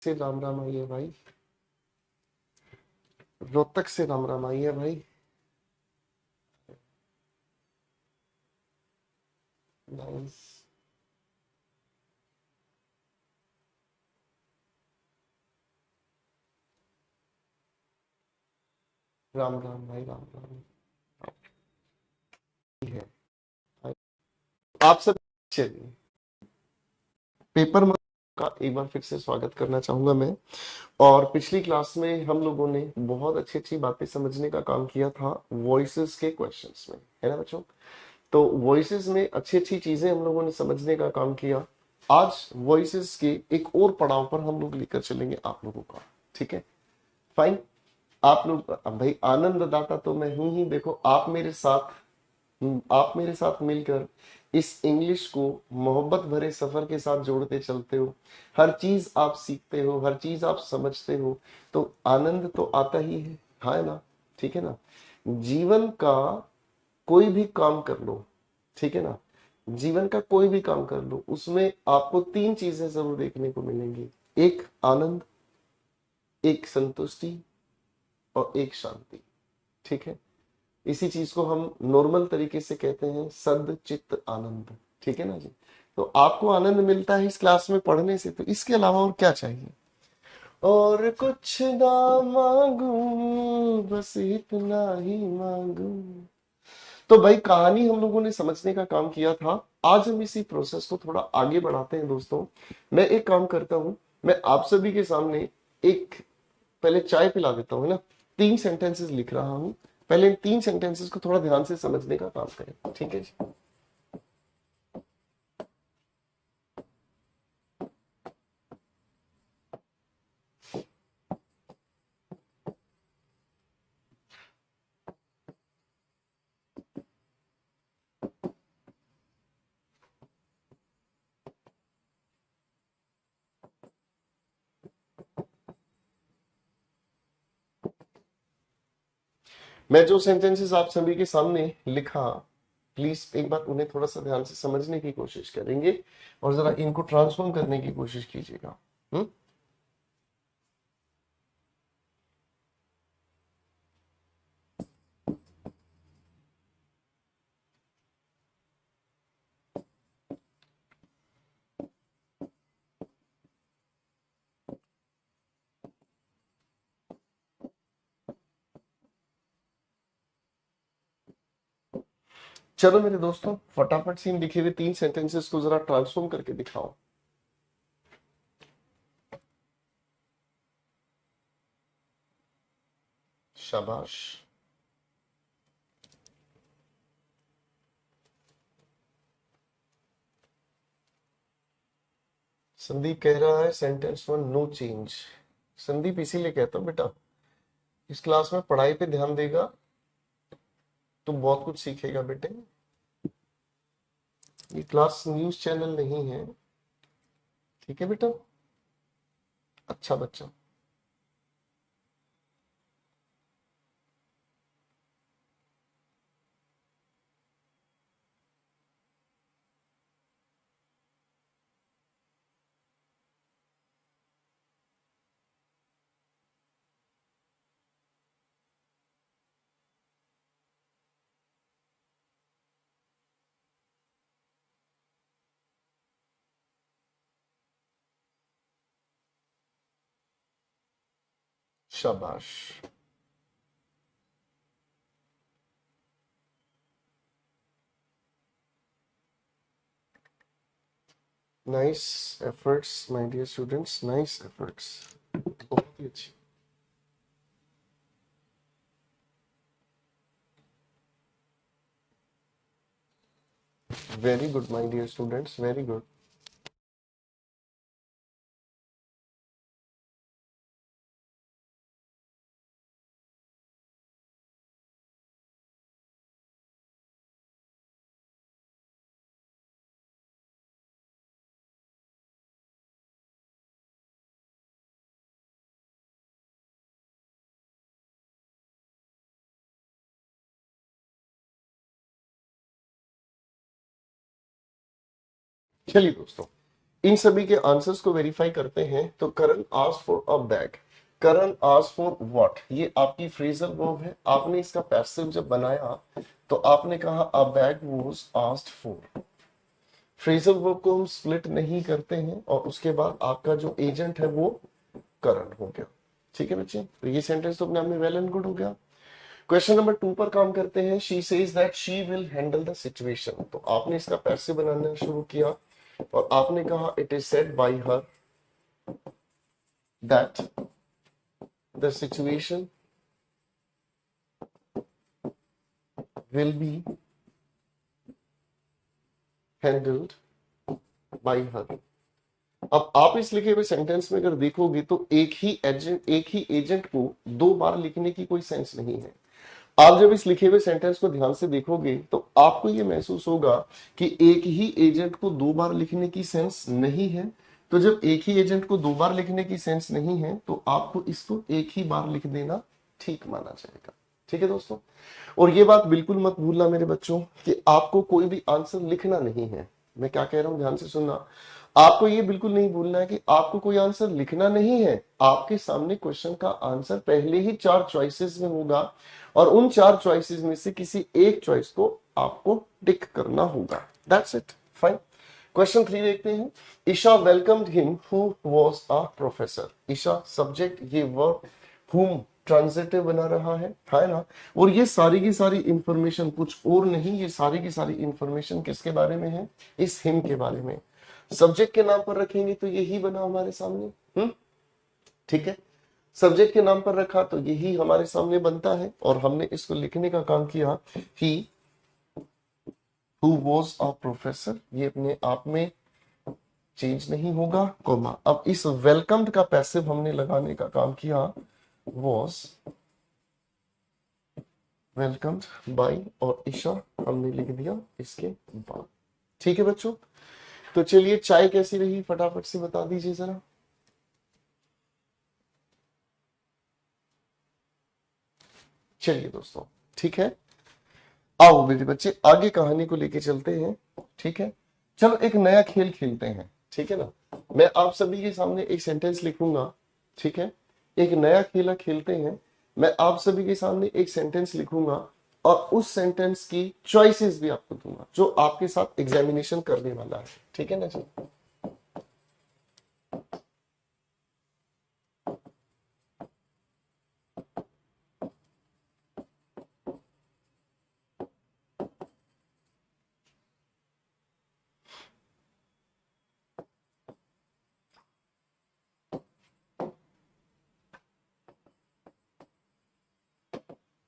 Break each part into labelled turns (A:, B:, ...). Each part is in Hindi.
A: से राम राम आई है भाई। रोहतक से राम राम आई है भाई। नाइस। राम राम भाई, राम राम। है भाई। आप सब चलिए, पेपर में का एक बार फिर से स्वागत करना चाहूंगा मैं। और पिछली क्लास में हम लोगों ने बहुत अच्छी अच्छी बातें समझने का काम किया था वॉइसेस के क्वेश्चंस में, है ना बच्चों। तो वॉइसेस में अच्छी अच्छी चीजें हम लोगों ने समझने का काम किया। आज वॉइसेस के एक और पड़ाव पर हम लोग लेकर चलेंगे आप लोगों का। ठीक है, फाइन। आप लोग अब भाई, आनंद दाता तो मैं हूं ही। देखो, आप मेरे साथ मिलकर इस इंग्लिश को मोहब्बत भरे सफर के साथ जोड़ते चलते हो। हर चीज आप सीखते हो, हर चीज आप समझते हो, तो आनंद तो आता ही है। हाँ, है ना। ठीक है ना। जीवन का कोई भी काम कर लो, ठीक है ना। जीवन का कोई भी काम कर लो, उसमें आपको तीन चीजें जरूर देखने को मिलेंगी। एक आनंद, एक संतुष्टि, और एक शांति। ठीक है। इसी चीज को हम नॉर्मल तरीके से कहते हैं सद चित्त आनंद। ठीक है ना जी। तो आपको आनंद मिलता है इस क्लास में पढ़ने से, तो इसके अलावा और क्या चाहिए। और कुछ ना मांगू, बस इतना ही मांगू। तो भाई, कहानी हम लोगों ने समझने का काम किया था। आज हम इसी प्रोसेस को थोड़ा आगे बढ़ाते हैं दोस्तों। मैं एक काम करता हूं, मैं आप सभी के सामने एक पहले चाय पिला देता हूँ ना। 3 सेंटेंसेस लिख रहा हूँ। पहले इन 3 सेंटेंसेस को थोड़ा ध्यान से समझने का काम करें, ठीक है जी। मैं जो सेंटेंसेस आप सभी के सामने लिखा, प्लीज एक बार उन्हें थोड़ा सा ध्यान से समझने की कोशिश करेंगे और जरा इनको ट्रांसफॉर्म करने की कोशिश कीजिएगा। हम्म। चलो मेरे दोस्तों, फटाफट से इन लिखे हुए 3 सेंटेंसेस को जरा ट्रांसफॉर्म करके दिखाओ। शाबाश। संदीप कह रहा है सेंटेंस 1 नो चेंज। संदीप इसीलिए कहता हूँ बेटा, इस क्लास में पढ़ाई पे ध्यान देगा तो बहुत कुछ सीखेगा बेटे। ये क्लास न्यूज चैनल नहीं है। ठीक है बेटा। अच्छा बच्चा। शाबाश। Nice efforts my dear students, nice efforts. बहुत ही अच्छी। Very good my dear students, very good. चलिए दोस्तों, इन सभी के आंसर्स को वेरीफाई करते हैं। तो Karan asked for a bag, Karan asked for what, ये आपकी फ्रेजल वर्ब है। आपने इसका पैसिव जब बनाया तो आपने कहा अ bag was asked for. Phrasal verb को हम स्प्लिट नहीं करते हैं और उसके बाद आपका जो एजेंट है वो करण हो गया। ठीक है बच्चे, तो ये सेंटेंस तो अपने आप में वेल एंड गुड हो गया। क्वेश्चन नंबर 2 पर काम करते हैं। She says that she will handle the situation. तो आपने इसका पैसिव बनाना शुरू किया और आपने कहा it is said bye her that the situation will be handled by हर। अब आप इस लिखे हुए सेंटेंस में अगर देखोगे तो एक ही एजेंट को दो बार लिखने की कोई सेंस नहीं है। आप जब इस लिखे हुए सेंटेंस को ध्यान से देखोगे तो आपको यह महसूस होगा कि एक ही एजेंट को दो बार लिखने की सेंस नहीं है। तो जब एक ही एजेंट को दो बार लिखने की सेंस नहीं है तो आपको इसको एक ही बार लिख देना ठीक माना जाएगा। ठीक है दोस्तों, और ये बात बिल्कुल मत भूलना मेरे बच्चों कि आपको कोई भी आंसर लिखना नहीं है। मैं क्या कह रहा हूं ध्यान से सुनना। आपको ये बिल्कुल नहीं भूलना है कि आपको कोई आंसर लिखना नहीं है। आपके सामने क्वेश्चन का आंसर पहले ही चार चॉइसेस में होगा और उन चार चॉइसेस में से किसी एक चॉइस को आपको टिक करना होगा। That's it, fine. क्वेश्चन 3 देखते हैं। Isha welcomed him who was a professor. Isha subject, ये वर्ब whom ट्रांजिटिव बना रहा है ना। और ये सारी की सारी इंफॉर्मेशन कुछ और नहीं, ये सारी की सारी इंफॉर्मेशन किसके बारे में है, इस हिम के बारे में। सब्जेक्ट के नाम पर रखेंगे तो यही बना हमारे सामने। ठीक है, सब्जेक्ट के नाम पर रखा तो यही हमारे सामने बनता है और हमने इसको लिखने का काम किया he who was a professor. ये अपने आप में चेंज नहीं होगा, कोमा। अब इस वेलकम्ड का पैसिव हमने लगाने का काम किया, वाज वेलकम्ड बाय, और ईशा हमने लिख दिया इसके बाद। ठीक है बच्चों, तो चलिए चाय कैसी रही फटाफट से बता दीजिए जरा। चलिए दोस्तों, ठीक है, आओ मेरे बच्चे आगे कहानी को लेके चलते हैं। ठीक है, चलो एक नया खेल खेलते हैं। ठीक है ना, मैं आप सभी के सामने एक सेंटेंस लिखूंगा। ठीक है, एक नया खेला खेलते हैं। मैं आप सभी के सामने एक सेंटेंस लिखूंगा और उस सेंटेंस की चॉइसेस भी आपको दूंगा जो आपके साथ एग्जामिनेशन करने वाला है। ठीक है ना जी।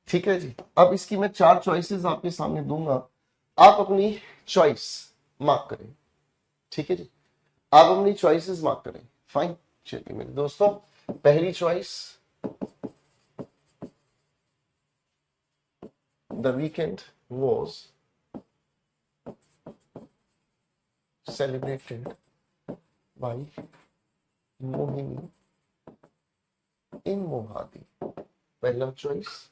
A: ठीक है जी, अब इसकी मैं चार चॉइसेस आपके सामने दूंगा। आप अपनी चॉइस मार्क करें। ठीक है जी, आप अपनी चॉइसेस मार्क करें। फाइन, चलिए मेरे दोस्तों, पहली choice, the weekend was celebrated by Mohini in Mohali. पहला चॉइस।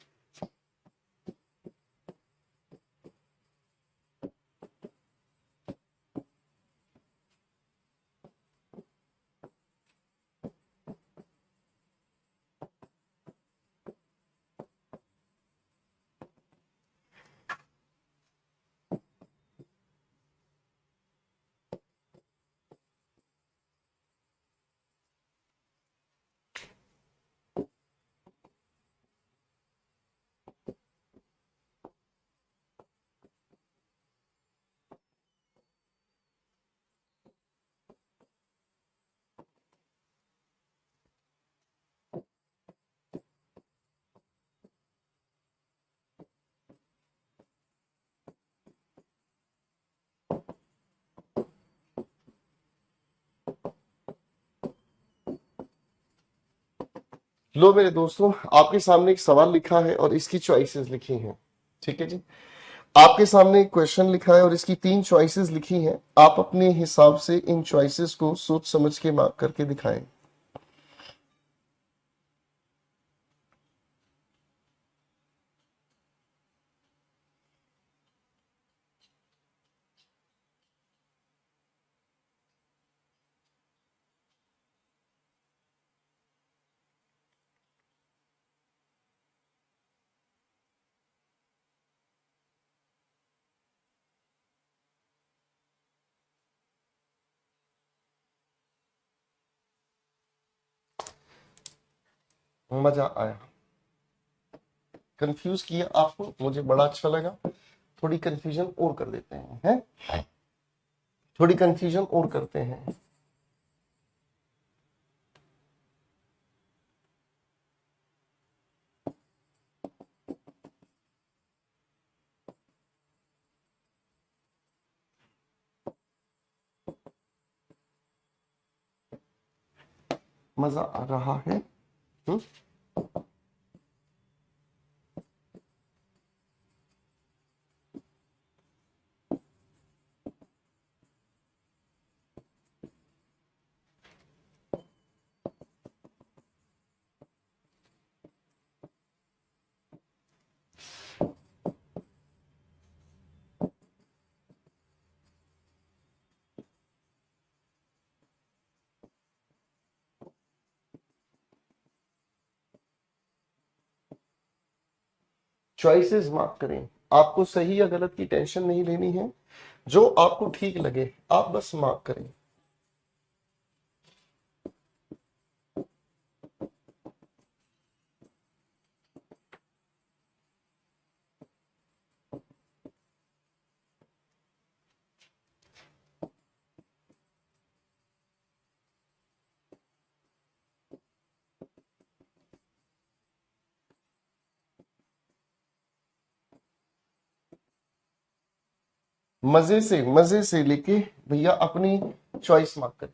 A: लो मेरे दोस्तों, आपके सामने एक सवाल लिखा है और इसकी चॉइसेस लिखी हैं। ठीक है जी, आपके सामने एक क्वेश्चन लिखा है और इसकी तीन चॉइसेस लिखी हैं। आप अपने हिसाब से इन चॉइसेस को सोच समझ के मार्क करके दिखाएं। मजा आया। कंफ्यूज किया आपको, मुझे बड़ा अच्छा लगा। थोड़ी कंफ्यूजन और कर देते हैं? थोड़ी कंफ्यूजन और करते हैं। मजा आ रहा है? हम्म? चॉइसेस मार्क करें। आपको सही या गलत की टेंशन नहीं लेनी है। जो आपको ठीक लगे आप बस मार्क करें। मजे से लेके भैया अपनी चॉइस मार्क करें।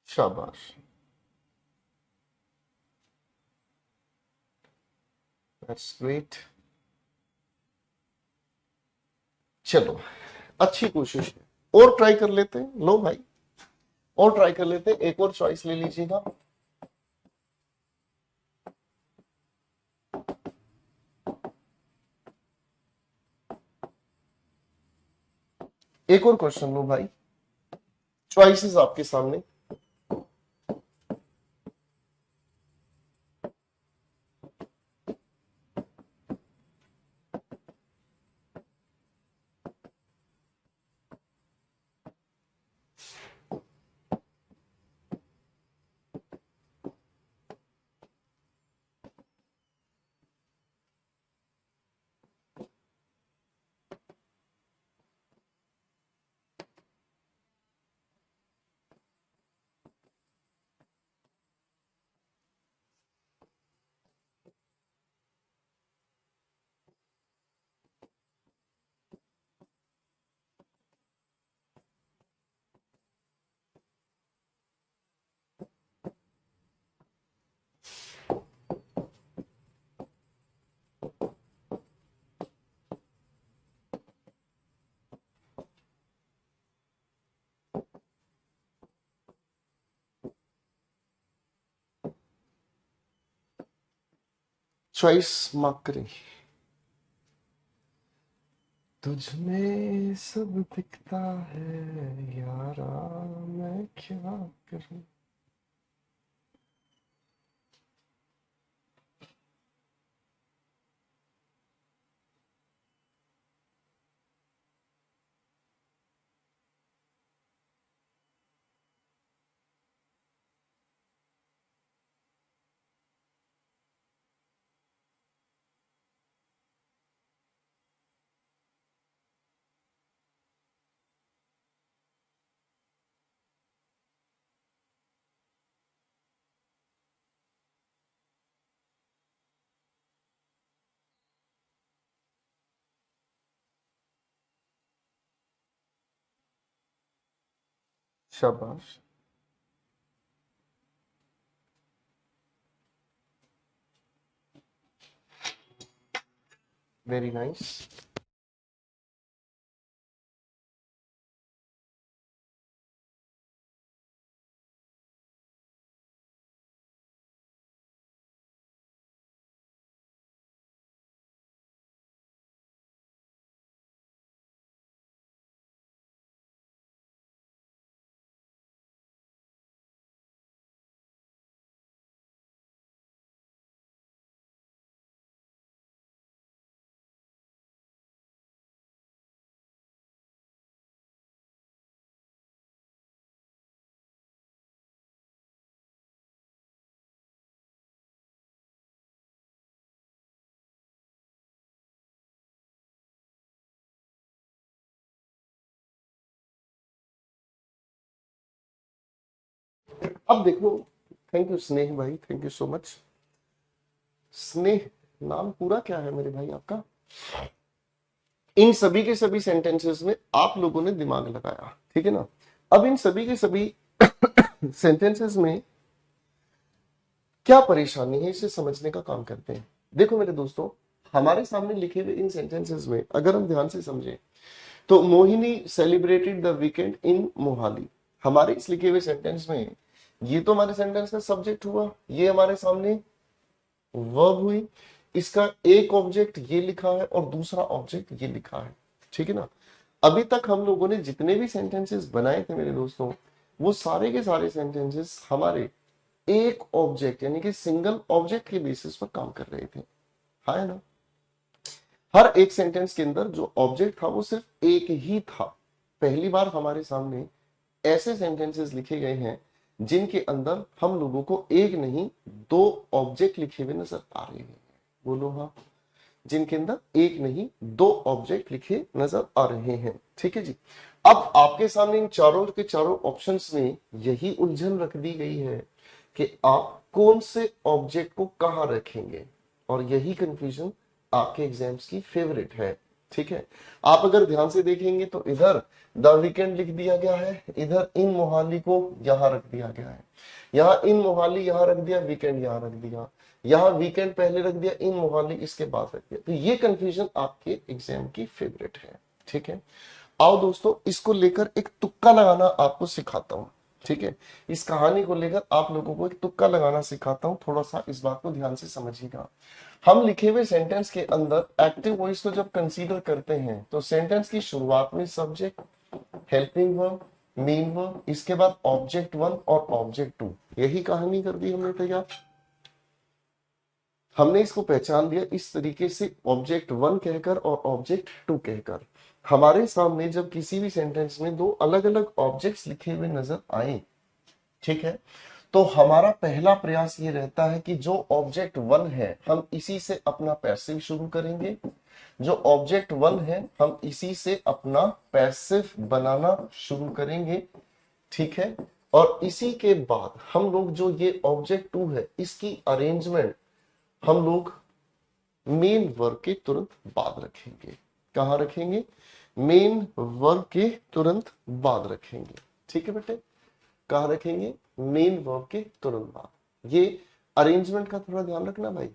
A: शाबाश, दैट्स ग्रेट। चलो, अच्छी कोशिश है। और ट्राई कर लेते हैं, लो भाई, और ट्राई कर लेते हैं। एक और चॉइस ले लीजिएगा। एक और क्वेश्चन लो भाई। चॉइसेस आपके सामने। चॉइस मार्क करें। तुझ में सब दिखता है यारा, मैं क्या करूं। शाबाश, वेरी नाइस। अब देखो, थैंक यू स्नेह भाई, थैंक यू सो मच। स्नेह, नाम पूरा क्या है मेरे भाई आपका? इन सभी के सभी सेंटेंसेस में आप लोगों ने दिमाग लगाया, ठीक है ना। अब इन सभी के सभी सेंटेंसेस में क्या परेशानी है, इसे समझने का काम करते हैं। देखो मेरे दोस्तों, हमारे सामने लिखे हुए इन सेंटेंसेस में अगर हम ध्यान से समझें तो मोहिनी सेलिब्रेटेड द वीकेंड इन मोहाली, हमारे इस लिखे हुए सेंटेंस में ये तो हमारे सेंटेंस का सब्जेक्ट हुआ, ये हमारे सामने वर्ब हुई, इसका एक ऑब्जेक्ट ये लिखा है और दूसरा ऑब्जेक्ट ये लिखा है, ठीक है ना। अभी तक हम लोगों ने जितने भी सेंटेंसेस बनाए थे मेरे दोस्तों, वो सारे के सारे सेंटेंसेस हमारे एक ऑब्जेक्ट यानी कि सिंगल ऑब्जेक्ट के बेसिस पर काम कर रहे थे, है ना। हर एक सेंटेंस के अंदर जो ऑब्जेक्ट था वो सिर्फ एक ही था। पहली बार हमारे सामने ऐसे सेंटेंसेस लिखे गए हैं जिनके अंदर हम लोगों को एक नहीं दो ऑब्जेक्ट लिखे हुए नजर आ रहे हैं। बोलो हाँ, जिनके अंदर एक नहीं दो ऑब्जेक्ट लिखे नजर आ रहे हैं, ठीक है जी। अब आपके सामने इन चारों के चारों ऑप्शंस में यही उलझन रख दी गई है कि आप कौन से ऑब्जेक्ट को कहां रखेंगे, और यही कंफ्यूजन आपके एग्जाम्स की फेवरेट है, ठीक है। आप अगर ध्यान से देखेंगे तो इधर द वीकेंड लिख दिया गया है, इधर इन मोहाली को यहां रख दिया गया है, यहाँ इन मोहाली यहां रख दिया, वीकेंड यहां रख दिया, यहाँ वीकेंड पहले रख दिया, इन मोहाली इसके बाद रख दिया। तो ये कंफ्यूजन आपके एग्जाम की फेवरेट है, ठीक है। आओ दोस्तों, इसको लेकर एक तुक्का लगाना आपको सिखाता हूं, ठीक है। इस कहानी को लेकर आप लोगों को एक तुक्का लगाना सिखाता हूं, थोड़ा सा इस बात को ध्यान से समझिएगा। हम लिखे हुए सेंटेंस के अंदर एक्टिव वॉइस को जब कंसीडर करते हैं तो सेंटेंस की शुरुआत में subject, helping verb, main verb, इसके बाद ऑब्जेक्ट वन और ऑब्जेक्ट टू, यही कहानी कर दी हमने तैयार। हमने इसको पहचान लिया इस तरीके से, ऑब्जेक्ट वन कहकर और ऑब्जेक्ट टू कहकर। हमारे सामने जब किसी भी सेंटेंस में दो अलग अलग ऑब्जेक्ट्स लिखे हुए नजर आए, ठीक है, तो हमारा पहला प्रयास ये रहता है कि जो ऑब्जेक्ट वन है हम इसी से अपना पैसिव शुरू करेंगे, जो ऑब्जेक्ट वन है हम इसी से अपना पैसिव बनाना शुरू करेंगे, ठीक है। और इसी के बाद हम लोग जो ये ऑब्जेक्ट टू है इसकी अरेंजमेंट हम लोग मेन वर्ब के तुरंत बाद रखेंगे। कहां रखेंगे? मेन वर्ब के तुरंत बाद रखेंगे, ठीक है बेटे। कहां रखेंगे? मेन वर्ब के तुरंत बाद। ये अरेंजमेंट का थोड़ा ध्यान रखना भाई,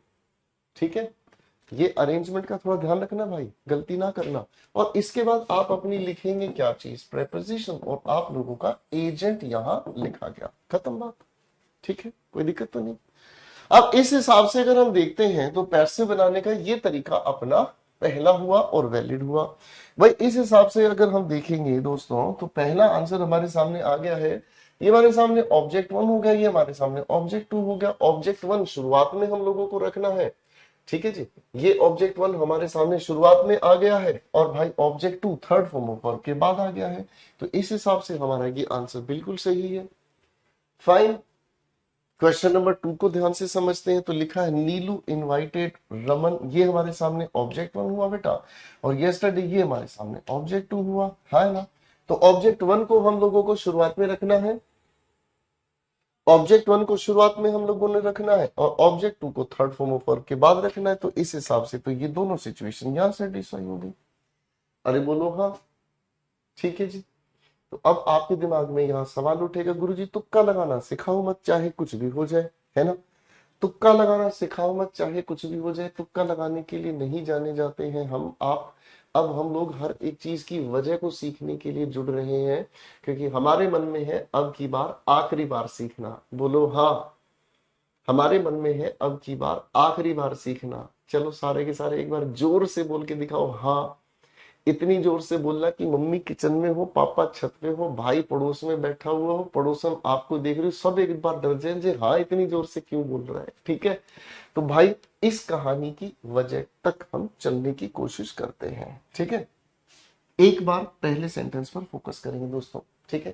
A: ठीक है। ये अरेंजमेंट का थोड़ा ध्यान रखना भाई, गलती ना करना। और इसके बाद आप अपनी लिखेंगे क्या चीज? प्रेपोजिशन, और आप लोगों का एजेंट यहां लिखा गया, खत्म बात, ठीक है, कोई दिक्कत तो नहीं। अब इस हिसाब से अगर हम देखते हैं तो पैसिव बनाने का ये तरीका अपना पहला हुआ और वैलिड हुआ। भाई इस हिसाब से अगर हम देखेंगे दोस्तों तो पहला आंसर हमारे सामने आ गया है। ये हमारे सामने ऑब्जेक्ट वन हो गया, ये हमारे सामने ऑब्जेक्ट टू हो गया। ऑब्जेक्ट वन शुरुआत में हम लोगों को रखना है, ठीक है जी। ये ऑब्जेक्ट वन हमारे सामने शुरुआत में आ गया है, और भाई object to third form of verb के बाद आ गया है। तो इस हिसाब से हमारा ये आंसर बिल्कुल सही है। फाइन। क्वेश्चन नंबर टू को ध्यान से समझते हैं। तो लिखा है नीलू इनवाइटेड रमन, ये हमारे सामने ऑब्जेक्ट वन हुआ बेटा, और यस्टरडे ये हमारे सामने ऑब्जेक्ट टू हुआ, है ना। तो ऑब्जेक्ट वन को हम लोगों को शुरुआत में रखना है, ऑब्जेक्ट वन को शुरुआत में हम लोगों ने रखना है, और ऑब्जेक्ट टू को थर्ड फॉर्म ऑफ वर्ब के बाद रखना है। तो इस हिसाब से तो ये दोनों सिचुएशन यहां सेटिस्फाई होगी। अरे बोलो हाँ, ठीक है जी। तो अब आपके दिमाग में यहाँ सवाल उठेगा, गुरुजी तुक्का लगाना सिखाओ मत, चाहे कुछ भी हो जाए, है ना। तुक्का लगाना सिखाओ मत, चाहे कुछ भी हो जाए। तुक्का लगाने के लिए नहीं जाने जाते हैं हम आप। अब हम लोग हर एक चीज की वजह को सीखने के लिए जुड़ रहे हैं, क्योंकि हमारे मन में है अब की बार आखिरी बार सीखना। बोलो हाँ। हमारे मन में है अब की बार आखिरी बार सीखना। चलो सारे के सारे एक बार जोर से बोल के दिखाओ हाँ। इतनी जोर से बोलना कि मम्मी किचन में हो, पापा छत पे हो, भाई पड़ोस में बैठा हुआ हो, पड़ोसन आपको देख रही हो, सब एक बार डर जाए जे हाँ इतनी जोर से क्यों बोल रहा है। ठीक है, तो भाई इस कहानी की वजह तक हम चलने की कोशिश करते हैं। ठीक है, एक बार पहले सेंटेंस पर फोकस करेंगे दोस्तों। ठीक है,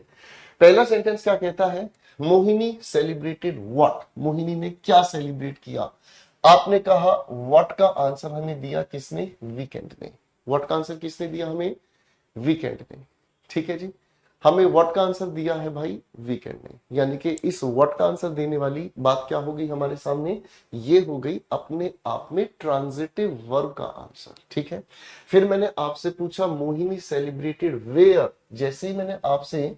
A: पहला सेंटेंस क्या कहता है, मोहिनी सेलिब्रेटेड व्हाट। मोहिनी ने क्या सेलिब्रेट किया। आपने कहा व्हाट का आंसर हमें दिया किसने, वीकेंड ने। व्हाट का आंसर किसने दिया हमें, वीकेंड ने। ठीक है जी, हमें व्हाट का आंसर दिया है भाई वीकेंड ने, यानी कि इस व्हाट का आंसर देने वाली बात क्या हो गई हमारे सामने, ये हो गई अपने आप में ट्रांजिटिव वर्ब का आंसर। ठीक है, फिर मैंने आपसे पूछा मोहिनी सेलिब्रेटेड वेयर। जैसे ही मैंने आपसे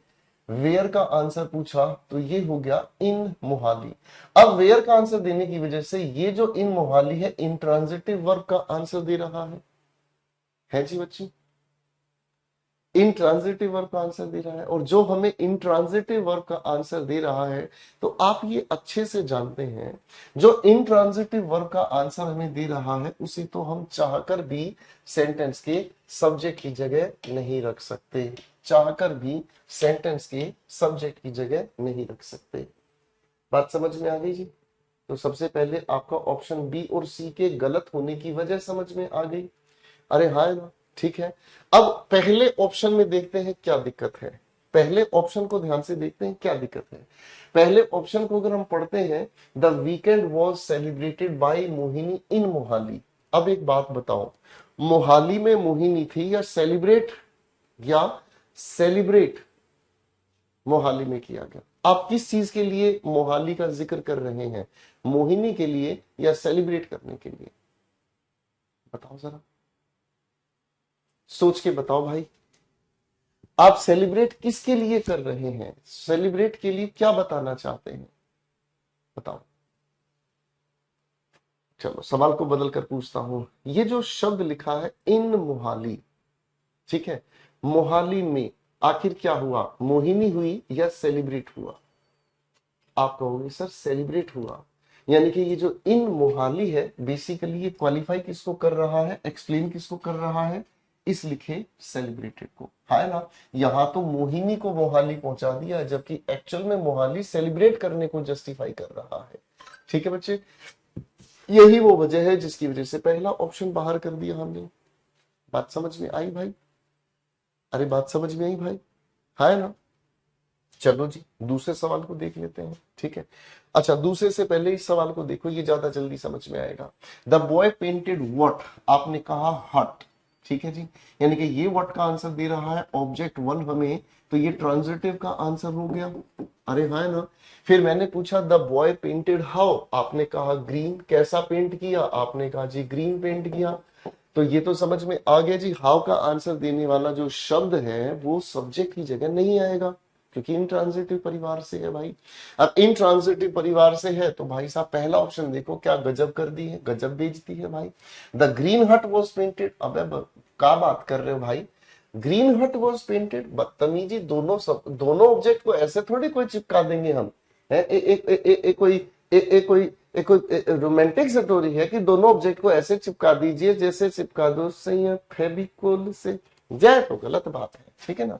A: वेयर का आंसर पूछा तो ये हो गया इन मोहाली। अब वेयर का आंसर देने की वजह से ये जो इन मोहाली है इन ट्रांजिटिव वर्ब का आंसर दे रहा है जी बच्ची, इन ट्रांजिटिव वर्ब का आंसर दे रहा है। और जो हमें इन ट्रांजिटिव वर्ब का आंसर दे रहा है, तो आप ये अच्छे से जानते हैं, जो इन ट्रांजिटिव वर्ब का आंसर हमें दे रहा है उसे तो हम चाहकर भी सेंटेंस के सब्जेक्ट की जगह नहीं रख सकते। चाहकर भी सेंटेंस के सब्जेक्ट की जगह नहीं रख सकते। बात समझ में आ गई जी। तो सबसे पहले आपका ऑप्शन बी और सी के गलत होने की वजह समझ में आ गई। अरे हाँ ना, ठीक है। अब पहले ऑप्शन में देखते हैं क्या दिक्कत है। पहले ऑप्शन को ध्यान से देखते हैं क्या दिक्कत है। पहले ऑप्शन को अगर हम पढ़ते हैं, the weekend was celebrated by Mohini in Mohali. अब एक बात बताओ, मोहाली में मोहिनी थी या सेलिब्रेट, या सेलिब्रेट मोहाली में किया गया। आप किस चीज के लिए मोहाली का जिक्र कर रहे हैं, मोहिनी के लिए या सेलिब्रेट करने के लिए, बताओ जरा, सोच के बताओ भाई। आप सेलिब्रेट किसके लिए कर रहे हैं, सेलिब्रेट के लिए क्या बताना चाहते हैं, बताओ। चलो सवाल को बदल कर पूछता हूं, ये जो शब्द लिखा है इन मोहाली, ठीक है, मोहाली में आखिर क्या हुआ, मोहिनी हुई या सेलिब्रेट हुआ। आप कहोगे सर सेलिब्रेट हुआ, यानी कि ये जो इन मोहाली है बेसिकली ये क्वालिफाई किसको कर रहा है, एक्सप्लेन किसको कर रहा है, इस लिखे सेलिब्रेटेड को, है ना। यहां तो मोहिनी को मोहाली पहुंचा दिया, जबकि एक्चुअल में मोहाली सेलिब्रेट करने को जस्टिफाई कर रहा है। ठीक है बच्चे, यही वो वजह है जिसकी वजह से पहला ऑप्शन बाहर कर दिया हमने। बात समझ में आई भाई, अरे बात समझ में आई भाई, है ना। चलो जी दूसरे सवाल को देख लेते हैं। ठीक है, अच्छा दूसरे से पहले इस सवाल को देखो, ये ज्यादा जल्दी समझ में आएगा। द बॉय पेंटेड व्हाट, आपने कहा हट। ठीक है जी, यानी कि ये व्हाट का आंसर दे रहा है ऑब्जेक्ट वन हमें, तो ये ट्रांजिटिव का आंसर हो गया। अरे हाँ ना। फिर मैंने पूछा द बॉय पेंटेड हाउ, आपने कहा ग्रीन। कैसा पेंट किया, आपने कहा जी ग्रीन पेंट किया। तो ये तो समझ में आ गया जी, हाउ का आंसर देने वाला जो शब्द है वो सब्जेक्ट की जगह नहीं आएगा, क्योंकि इंट्रांजिटिव परिवार से है भाई। अब इंट्रांजिटिव परिवार से है तो भाई साहब पहला ऑप्शन देखो क्या गजब कर दी है, गजब बेइज्जती है भाई। द ग्रीन हट वॉज पेंटेड, अबे क्या बात कर रहे हो भाई, ग्रीन हट वॉज पेंटेड, बदतमीजी। दोनों ऑब्जेक्ट को ऐसे थोड़ी कोई चिपका देंगे हम, है कोई रोमांटिक स्टोरी है कि दोनों ऑब्जेक्ट को ऐसे चिपका दीजिए जैसे चिपका दो सही फेविकोल से। जय तो गलत बात है, ठीक है ना,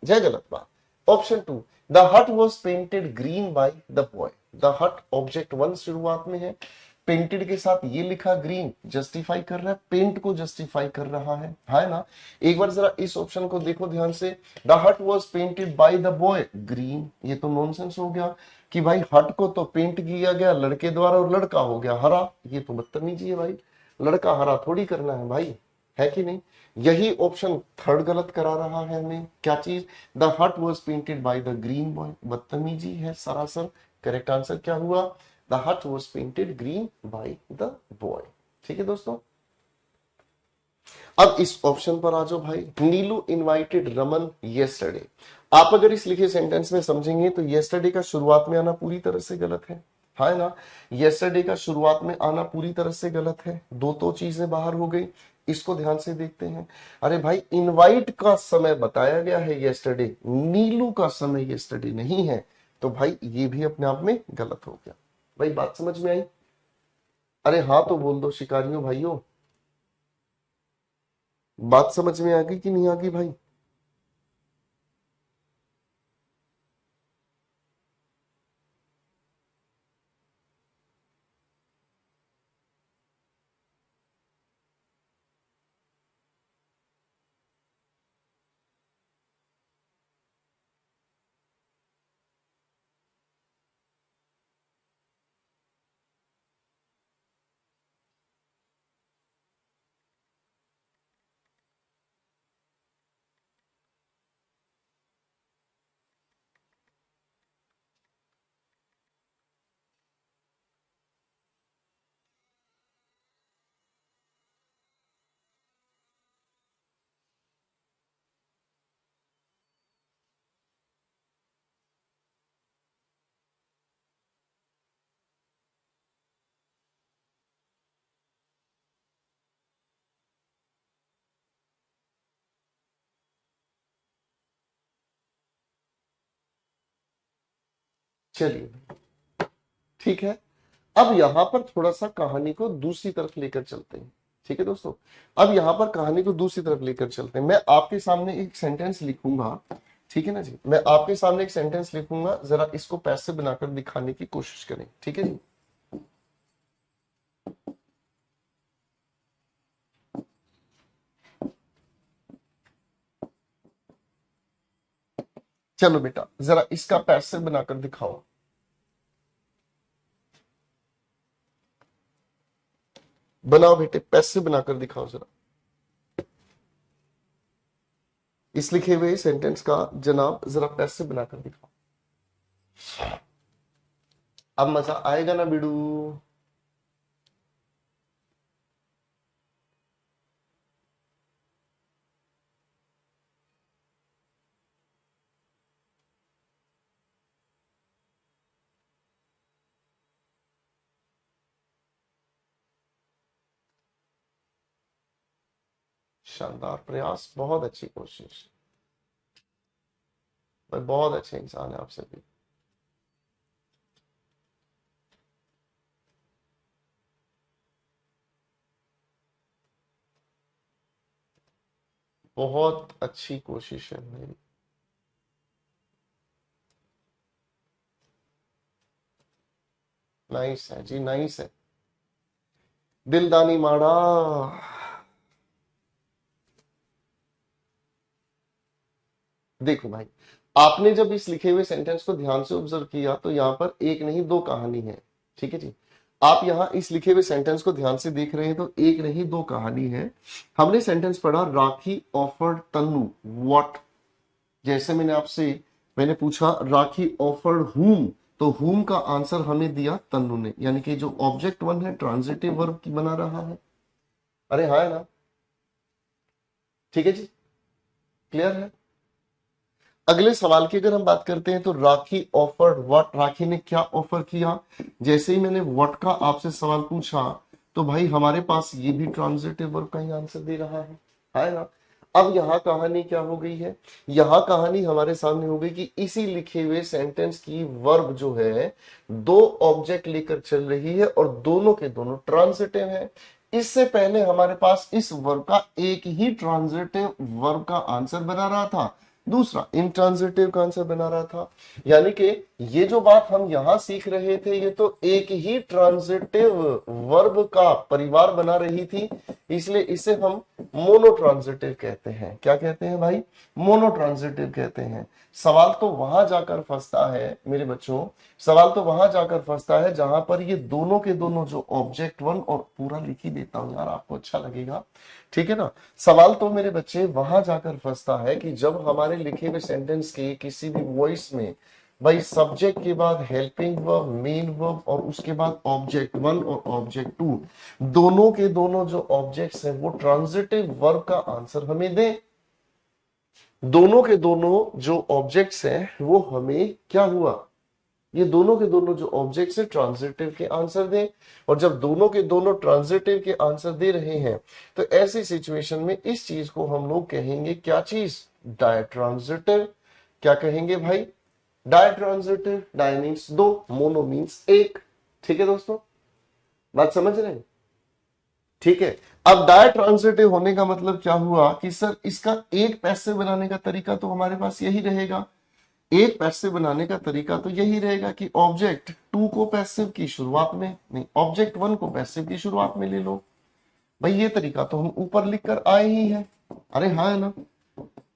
A: जय गलत बात। ऑप्शन टू, द हट was painted green by the boy. The हट ऑब्जेक्ट वन शुरुआत में है, पेंटेड के साथ ये लिखा ग्रीन, जस्टिफाई कर रहा है, पेंट को जस्टिफाई कर रहा है ना। एक बार जरा इस ऑप्शन को देखो ध्यान से, द हट was painted by the boy green, ये तो नॉनसेंस हो गया कि भाई हट को तो पेंट किया गया लड़के द्वारा और लड़का हो गया हरा, ये तो बदतमीजी है भाई, लड़का हरा थोड़ी करना है भाई, है कि नहीं। यही ऑप्शन थर्ड गलत करा रहा है हमें, क्या चीज, द हट was painted by the green boy, बदतमीजी है सरासर। करेक्ट आंसर क्या हुआ, द हट was painted green by the boy. ठीक है दोस्तों, अब इस ऑप्शन पर आ जाओ भाई, नीलू इनवाइटेड रमन यस्टरडे। आप अगर इस लिखे सेंटेंस में समझेंगे तो यस्टरडे का शुरुआत में आना पूरी तरह से गलत है ना। यस्टरडे का शुरुआत में आना पूरी तरह से गलत है, दो तो चीजें बाहर हो गई। इसको ध्यान से देखते हैं। अरे भाई, इनवाइट का समय बताया गया है यस्टरडे, नीलू का समय यस्टरडे नहीं है, तो भाई ये भी अपने आप में गलत हो गया। भाई बात समझ में आई? अरे हाँ तो बोल दो शिकारियों भाइयों, बात समझ में आ गई कि नहीं आ गई भाई? चलिए ठीक है। अब यहां पर थोड़ा सा कहानी को दूसरी तरफ लेकर चलते हैं। ठीक है दोस्तों, अब यहां पर कहानी को दूसरी तरफ लेकर चलते हैं। मैं आपके सामने एक सेंटेंस लिखूंगा, ठीक है ना जी, मैं आपके सामने एक सेंटेंस लिखूंगा, जरा इसको पैसे बनाकर दिखाने की कोशिश करें, ठीक है जी। चलो बेटा जरा इसका पैसे बनाकर दिखाओ। बनाओ बेटे, पैसे बनाकर दिखाओ जरा इस लिखे हुए सेंटेंस का। जनाब जरा पैसे बनाकर दिखाओ। अब मजा आएगा ना बिडू? शानदार प्रयास, बहुत अच्छी कोशिश। भाई बहुत अच्छे इंसान है आप सभी। बहुत अच्छी कोशिश है मेरी। नाइस है जी, नाइस है। दिलदानी माड़ा। देखो भाई, आपने जब इस लिखे हुए सेंटेंस को ध्यान से ऑब्जर्व किया तो यहाँ पर एक नहीं दो कहानी है, ठीक है जी। आप यहाँ इस लिखे हुए सेंटेंस को ध्यान से देख रहे हैं तो एक नहीं दो कहानी है। हमने सेंटेंस पढ़ा, राखी ऑफर्ड तन्नू व्हाट। जैसे मैंने पूछा राखी ऑफर्ड हुम, तो हुम का आंसर हमें दिया तन्नू ने, यानी कि जो ऑब्जेक्ट वन है ट्रांजिटिव वर्ब की बना रहा है। अरे हाँ है ना? ठीक है जी, क्लियर है। अगले सवाल की अगर हम बात करते हैं तो राखी ऑफर्ड व्हाट, राखी ने क्या ऑफर किया। जैसे ही मैंने व्हाट का आपसे सवाल पूछा तो भाई हमारे पास ये भी ट्रांजिटिव वर्ब का ही आंसर दे रहा है ना। अब यहाँ कहानी क्या हो गई है? यहाँ कहानी हमारे सामने हो गई कि इसी लिखे हुए सेंटेंस की वर्ब जो है दो ऑब्जेक्ट लेकर चल रही है और दोनों के दोनों ट्रांजिटिव है। इससे पहले हमारे पास इस वर्ब का एक ही ट्रांजिटिव वर्ब का आंसर बना रहा था, दूसरा इंट्रांजिटिव का आंसर बना रहा था। यानी कि ये जो बात हम यहां सीख रहे थे ये तो एक ही ट्रांजिटिव वर्ब का परिवार बना रही थी, इसलिए इसे हम मोनोट्रांजिटिव कहते हैं। क्या कहते हैं भाई? मोनोट्रांजिटिव कहते हैं। सवाल तो वहां जाकर फंसता है मेरे बच्चों, सवाल तो वहां जाकर फंसता है जहां पर ये दोनों के दोनों जो ऑब्जेक्ट वन, और पूरा लिख ही देता हूं यार आपको अच्छा लगेगा, ठीक है ना। सवाल तो मेरे बच्चे वहां जाकर फंसता है कि जब हमारे लिखे हुए सेंटेंस के किसी भी वॉइस में भाई सब्जेक्ट के बाद हेल्पिंग वर्ब, मेन वर्ब और उसके बाद ऑब्जेक्ट वन और ऑब्जेक्ट टू, दोनों के दोनों जो ऑब्जेक्ट्स हैं वो ट्रांजिटिव वर्ब का आंसर हमें दे। दोनों के दोनों जो ऑब्जेक्ट्स हैं वो हमें क्या हुआ, ये दोनों के दोनों जो ऑब्जेक्ट्स है ट्रांजिटिव के आंसर दें। और जब दोनों के दोनों ट्रांजिटिव के आंसर दे रहे हैं तो ऐसी सिचुएशन में इस चीज को हम लोग कहेंगे क्या चीज, डायट्रांजिटिव। क्या कहेंगे भाई, डायट्रांजिटिव। डाय मीन्स दो, मोनो मीन्स एक। ठीक है दोस्तों, बात समझ रहे हैं? ठीक है। अब डायट्रांजिटिव होने का मतलब क्या हुआ कि सर इसका एक पैसिव बनाने का तरीका तो हमारे पास यही रहेगा। एक पैसिव बनाने का तरीका तो यही रहेगा कि ऑब्जेक्ट टू को पैसिव की शुरुआत में, नहीं ऑब्जेक्ट वन को पैसिव की शुरुआत में ले लो। भाई ये तरीका तो हम ऊपर लिखकर आए ही हैं। अरे हाँ है ना,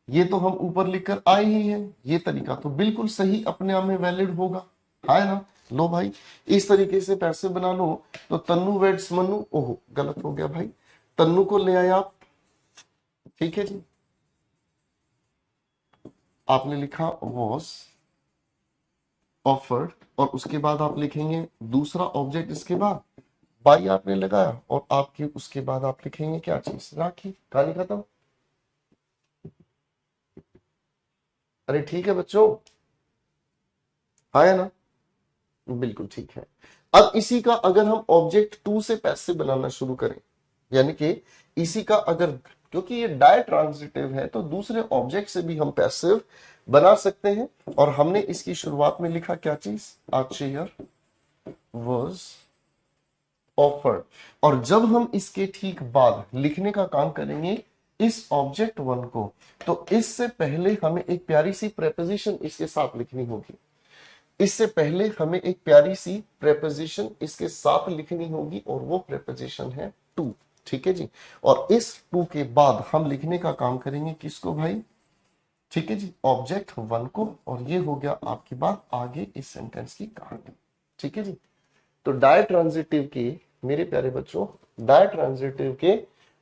A: ये तो हम ऊपर लिखकर आए ही हैं। ये तरीका तो बिल्कुल सही अपने आप में वैलिड होगा, हाँ है ना। लो भाई, इस तरीके से पैसिव बना लो। तो तन्नू वेड्स मन्नू, ओहो गलत हो गया भाई, तन्नू को ले आए आप। ठीक है जी, आपने लिखा वॉज ऑफर्ड, और उसके बाद आप लिखेंगे दूसरा ऑब्जेक्ट, इसके बाद बाई आपने लगाया, और आपके उसके बाद आप लिखेंगे क्या चीज, राखी। कहानी खत्म। अरे ठीक है बच्चों, हाँ है ना, बिल्कुल ठीक है। अब इसी का अगर हम ऑब्जेक्ट टू से पैसिव बनाना शुरू करें, यानी कि इसी का अगर, क्योंकि ये डाय ट्रांजिटिव है तो दूसरे ऑब्जेक्ट से भी हम पैसिव बना सकते हैं। और हमने इसकी शुरुआत में लिखा क्या चीज, आ चेयर वाज ऑफर्ड। और जब हम इसके ठीक बाद लिखने का काम करेंगे इस ऑब्जेक्ट वन को, तो इससे पहले हमें एक प्यारी सी प्रेपोजिशन इसके साथ लिखनी होगी। इससे पहले हमें एक प्यारी सी प्रेपोजिशन इसके साथ लिखनी होगी, और वो प्रेपोजिशन है टू। ठीक है जी। और इस टू के बाद हम लिखने का काम करेंगे किसको भाई, ठीक है जी, ऑब्जेक्ट वन को। और ये हो गया आपकी बात, आगे इस सेंटेंस की कहानी। ठीक है जी। तो डाय ट्रांजिटिव के, मेरे प्यारे बच्चों, डाय ट्रांजिटिव के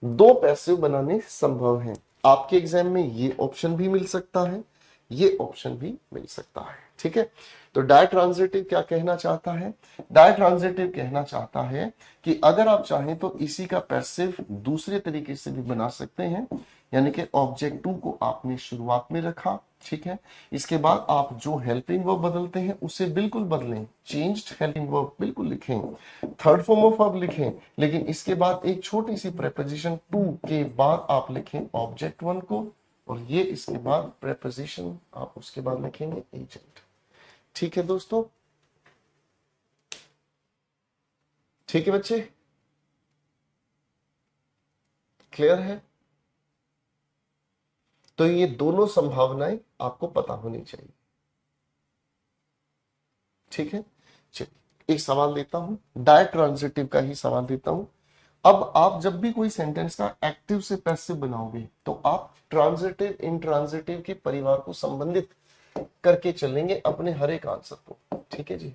A: दो पैसिव बनाने संभव हैं। आपके एग्जाम में ये ऑप्शन भी मिल सकता है, ये ऑप्शन भी मिल सकता है। ठीक है। तो डाय ट्रांजिटिव क्या कहना चाहता है, डाय ट्रांजिटिव कहना चाहता है कि अगर आप चाहें तो इसी का पैसिव दूसरे तरीके से भी बना सकते हैं। यानी कि ऑब्जेक्ट टू को आपने शुरुआत में रखा, ठीक है, इसके बाद आप जो हेल्पिंग वर्ब बदलते हैं उसे बिल्कुल बदलें, चेंज्ड हेल्पिंग वर्ब बिल्कुल लिखें, थर्ड फॉर्म ऑफ वर्ब लिखें, लेकिन इसके बाद एक छोटी सी प्रेपोजिशन टू के बाद आप लिखें ऑब्जेक्ट वन को, और ये इसके बाद प्रेपोजिशन आप उसके बाद लिखेंगे एजेंट। ठीक है दोस्तों, ठीक है बच्चे, क्लियर है? तो ये दोनों संभावनाएं आपको पता होनी चाहिए। ठीक है, चलिए एक सवाल देता हूं, डाय ट्रांजिटिव का ही सवाल देता हूं। अब आप जब भी कोई सेंटेंस का एक्टिव से पैसिव बनाओगे तो आप ट्रांजिटिव इंट्रांजिटिव के परिवार को संबंधित करके चलेंगे अपने हर एक आंसर को। ठीक है जी।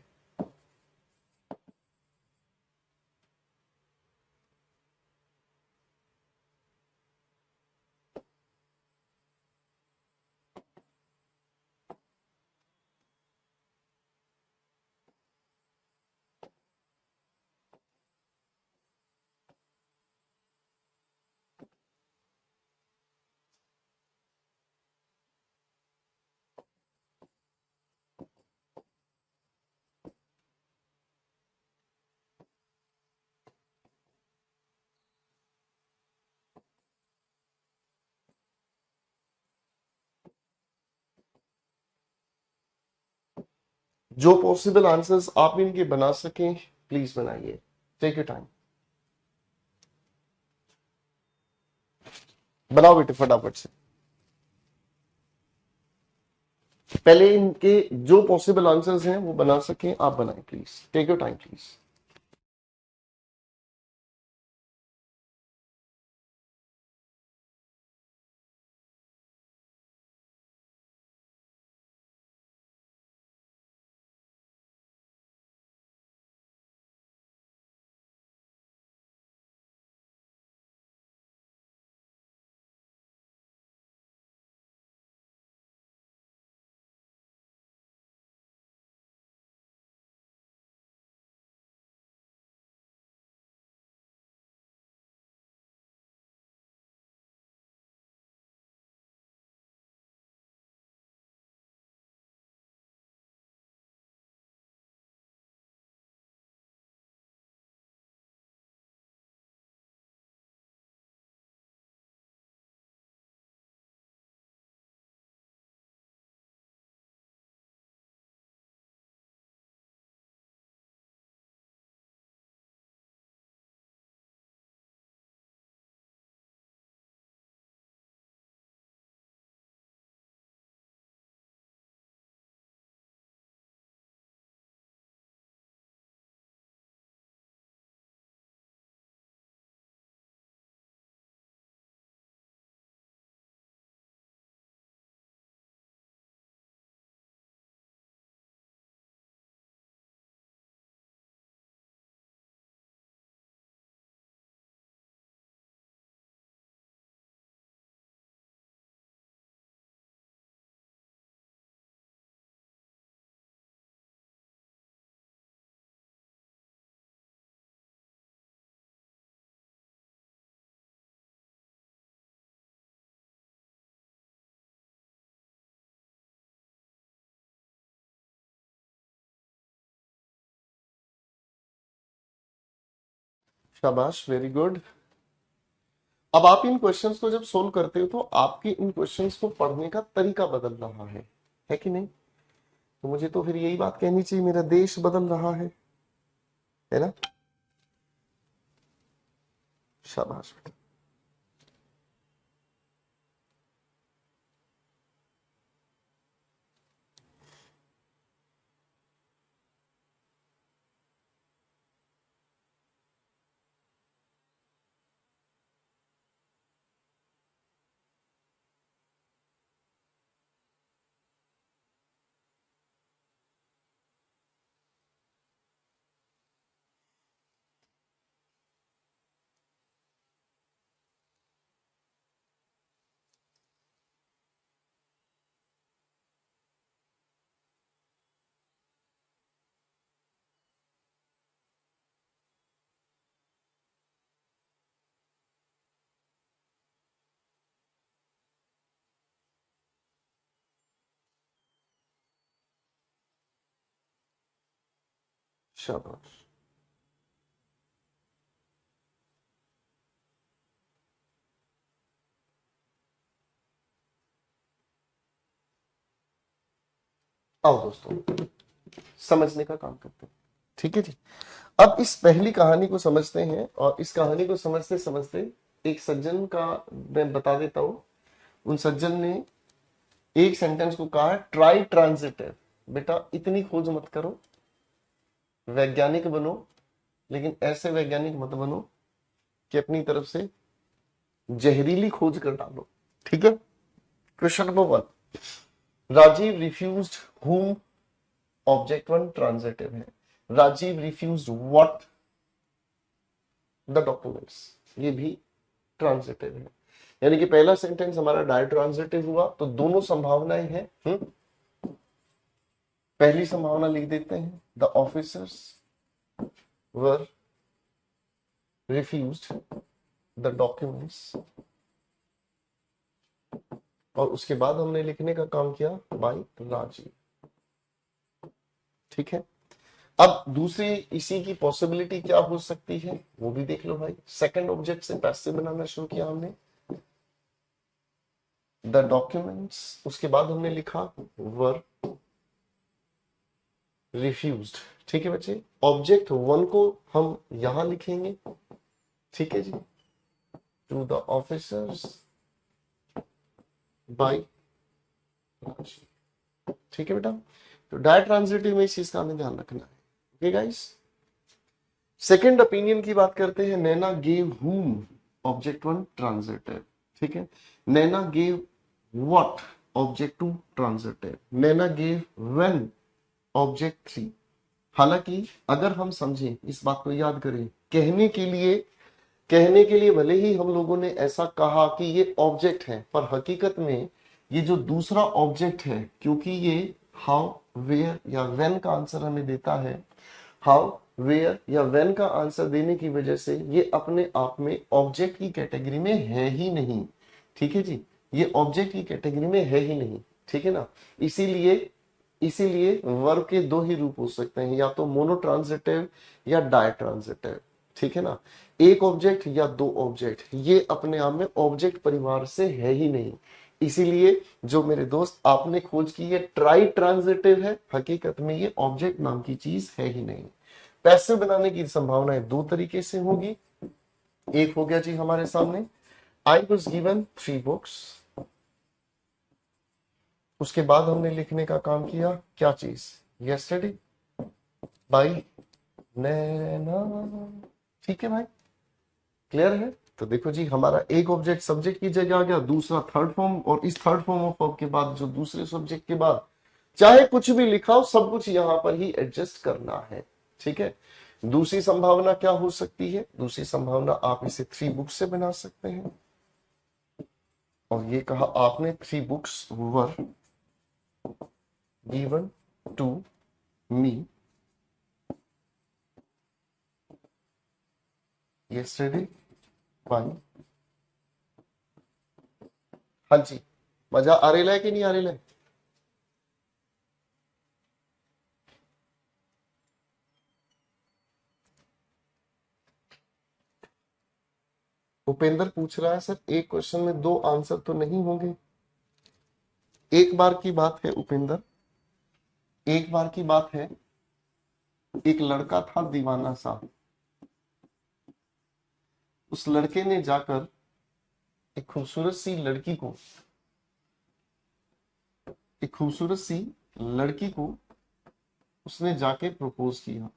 A: जो पॉसिबल आंसर्स आप इनके बना सकें प्लीज बनाइए, टेक योर टाइम, बनाओ बेटे फटाफट से। पहले इनके जो पॉसिबल आंसर्स हैं वो बना सकें आप बनाएं, please take your time please. शाबाश, वेरी गुड। अब आप इन क्वेश्चंस को जब सोल्व करते हो तो आपके इन क्वेश्चंस को पढ़ने का तरीका बदल रहा है कि नहीं? तो मुझे तो फिर यही बात कहनी चाहिए, मेरा देश बदल रहा है ना? शाबाश बेटा। शाबाश। आओ दोस्तों, समझने का काम करते हैं। ठीक है जी। अब इस पहली कहानी को समझते हैं, और इस कहानी को समझते समझते एक सज्जन का मैं बता देता हूं। उन सज्जन ने एक सेंटेंस को कहा है, ट्राई ट्रांजिटिव। बेटा इतनी खोज मत करो, वैज्ञानिक बनो, लेकिन ऐसे वैज्ञानिक मत बनो कि अपनी तरफ से जहरीली खोज कर डालो। ठीक है। Question number 1, Rajiv refused whom, object 1 transitive है। Rajiv refused what, the documents, ये भी ट्रांजिटिव है। यानी कि पहला सेंटेंस हमारा डायट्रांजिटिव हुआ, तो दोनों संभावनाएं हैं। पहली संभावना लिख देते हैं, the officers were refused the documents, और उसके बाद हमने लिखने का काम किया बाय राजीव। ठीक है। अब दूसरी इसी की पॉसिबिलिटी क्या हो सकती है वो भी देख लो भाई। सेकंड ऑब्जेक्ट से पैसिव बनाना शुरू किया हमने, द डॉक्यूमेंट्स, उसके बाद हमने लिखा वर रिफ्यूज्ड। ठीक है बच्चे, ऑब्जेक्ट 1 को हम यहां लिखेंगे। ठीक है जी, टू द ऑफिसर्स बाय, ठीक है बेटा। तो डायट्रांजिटिव में इस चीज का हमें ध्यान रखना है। ओके गाइस, सेकंड ओपिनियन की बात करते हैं। Naina gave whom, object 1 transitive. ठीक है। Naina gave what, object 2 transitive. Naina gave when, object 3। हालांकि अगर हम समझें, इस बात को याद करें, कहने के लिए भले ही हम लोगों ने ऐसा कहा कि ये ऑब्जेक्ट है, पर हकीकत में ये जो दूसरा ऑब्जेक्ट है, क्योंकि ये हाउ, वेयर या व्हेन का आंसर हमें देता है, हाउ, वेयर या व्हेन का आंसर देने की वजह से ये अपने आप में ऑब्जेक्ट की कैटेगरी में है ही नहीं। ठीक है जी, ये ऑब्जेक्ट की कैटेगरी में है ही नहीं। ठीक है ना। इसीलिए इसीलिए वर्ब के दो ही रूप हो सकते हैं, या तो मोनोट्रांजिटिव या डायट्रांजिटिव। ठीक है ना। एक ऑब्जेक्ट या दो ऑब्जेक्ट, ये अपने आप में ऑब्जेक्ट परिवार से है ही नहीं। इसीलिए जो मेरे दोस्त आपने खोज की है ट्राई ट्रांजिटिव है, हकीकत में ये ऑब्जेक्ट नाम की चीज है ही नहीं। पैसिव बनाने की संभावनाएं दो तरीके से होगी। एक हो गया जी हमारे सामने, आई वॉज गिवन 3 बुक्स, उसके बाद हमने लिखने का काम किया क्या चीज, यस्टरडे बाई नैना। ठीक है भाई, क्लियर है। तो देखो जी, हमारा एक ऑब्जेक्ट सब्जेक्ट की जगह आ गया, दूसरा थर्ड फॉर्म, और इस थर्ड फॉर्म ऑफ वर्ब के बाद जो दूसरे सब्जेक्ट के बाद चाहे कुछ भी लिखा हो, सब कुछ यहां पर ही एडजस्ट करना है। ठीक है। दूसरी संभावना क्या हो सकती है, दूसरी संभावना आप इसे 3 बुक्स से बना सकते हैं, और ये कहा आपने 3 books were given to me yesterday by. हाँ जी, मजा आ रहा है कि नहीं आ रहा है? उपेंद्र पूछ रहा है सर एक क्वेश्चन में दो आंसर तो नहीं होंगे। एक बार की बात है उपेंद्र, एक बार की बात है, एक लड़का था दीवाना सा। उस लड़के ने जाकर एक खूबसूरत सी लड़की को, एक खूबसूरत सी लड़की को उसने जाके प्रपोज किया।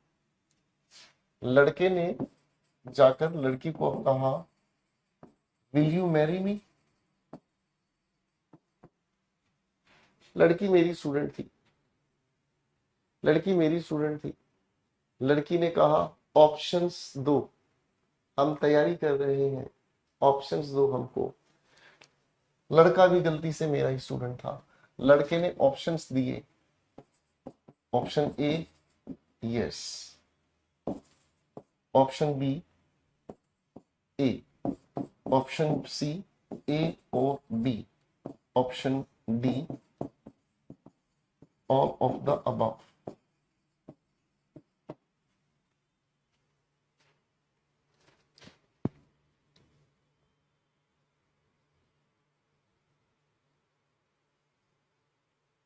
A: लड़के ने जाकर लड़की को कहा, विल यू मैरी मी। लड़की मेरी स्टूडेंट थी, लड़की मेरी स्टूडेंट थी। लड़की ने कहा, ऑप्शंस दो, हम तैयारी कर रहे हैं, ऑप्शंस दो हमको। लड़का भी गलती से मेरा ही स्टूडेंट था। लड़के ने ऑप्शंस दिए, option A yes, option B A, option C A और B, option D all of the above.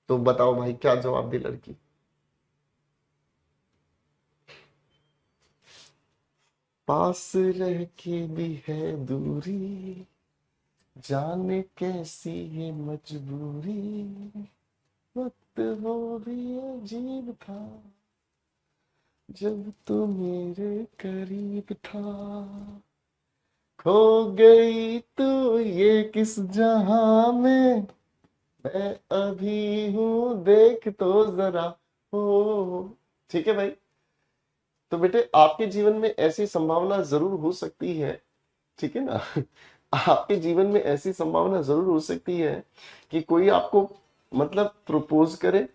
A: तो बताओ भाई क्या जवाब दी लड़की? पास रह के भी है दूरी, जाने कैसी है मजबूरी, वक्त वो भी अजीब था जब तू मेरे करीब था। खो गई तू ये किस जहां में, मैं अभी हूं देख तो जरा। हो ठीक है भाई। तो बेटे आपके जीवन में ऐसी संभावना जरूर हो सकती है, ठीक है ना। आपके जीवन में ऐसी संभावना जरूर हो सकती है कि कोई आपको मतलब प्रपोज करे,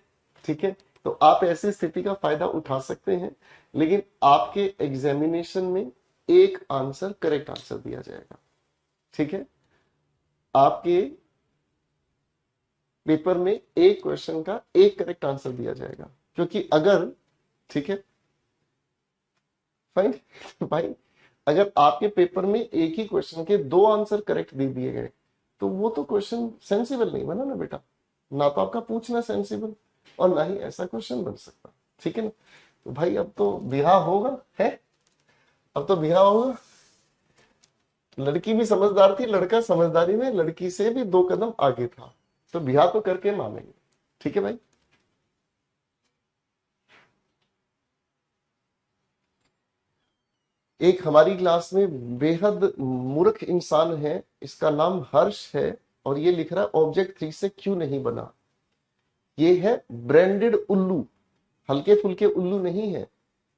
A: ठीक है। तो आप ऐसी स्थिति का फायदा उठा सकते हैं, लेकिन आपके एग्जामिनेशन में एक आंसर करेक्ट आंसर दिया जाएगा, ठीक है। आपके पेपर में एक क्वेश्चन का एक करेक्ट आंसर दिया जाएगा, क्योंकि अगर, ठीक है फाइन भाई, अगर आपके पेपर में एक ही क्वेश्चन के दो आंसर करेक्ट दे दिए गए तो वो तो क्वेश्चन सेंसिबल नहीं बना ना बेटा। ना तो आपका पूछना सेंसिबल और ना ही ऐसा क्वेश्चन बन सकता, ठीक है ना। तो भाई अब तो बिहार होगा है, अब तो बिहार होगा। लड़की भी समझदार थी, लड़का समझदारी में लड़की से भी दो कदम आगे था, तो बिहार तो करके मानेंगे, ठीक है भाई। एक हमारी क्लास में बेहद मूर्ख इंसान है, इसका नाम हर्ष है, और ये लिख रहा है ऑब्जेक्ट 3 से क्यों नहीं बना। ये है ब्रांडेड उल्लू, हल्के फुल्के उल्लू नहीं है,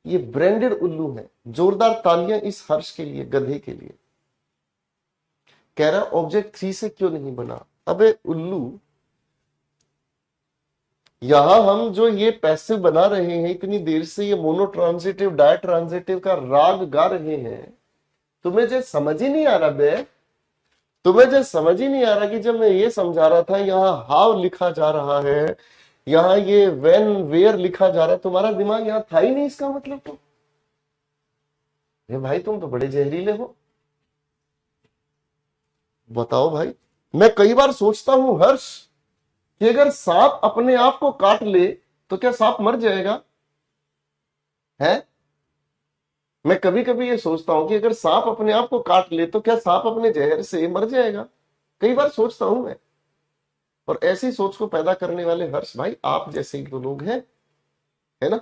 A: ये ब्रांडेड उल्लू है। जोरदार तालियां इस हर्ष के लिए, गधे के लिए। कह रहा ऑब्जेक्ट 3 से क्यों नहीं बना। अबे उल्लू, यहां हम जो ये पैसिव बना रहे हैं इतनी देर से, ये मोनो ट्रांजिटिव डाय ट्रांजिटिव का राग गा रहे हैं, तुम्हें जो समझ ही नहीं आ रहा बे, तुम्हें जो समझ ही नहीं आ रहा कि जब मैं ये समझा रहा था यहाँ हाउ लिखा जा रहा है, यहाँ ये व्हेन वेयर लिखा जा रहा है, तुम्हारा दिमाग यहाँ था ही नहीं इसका मतलब। तो ये भाई तुम तो बड़े जहरीले हो। बताओ भाई, मैं कई बार सोचता हूं हर्ष कि अगर सांप अपने आप को काट ले तो क्या सांप मर जाएगा है। मैं कभी कभी ये सोचता हूं कि अगर सांप अपने आप को काट ले तो क्या सांप अपने जहर से मर जाएगा। कई बार सोचता हूं मैं। और ऐसी सोच को पैदा करने वाले हर्ष भाई आप जैसे ही तो लोग हैं, है ना।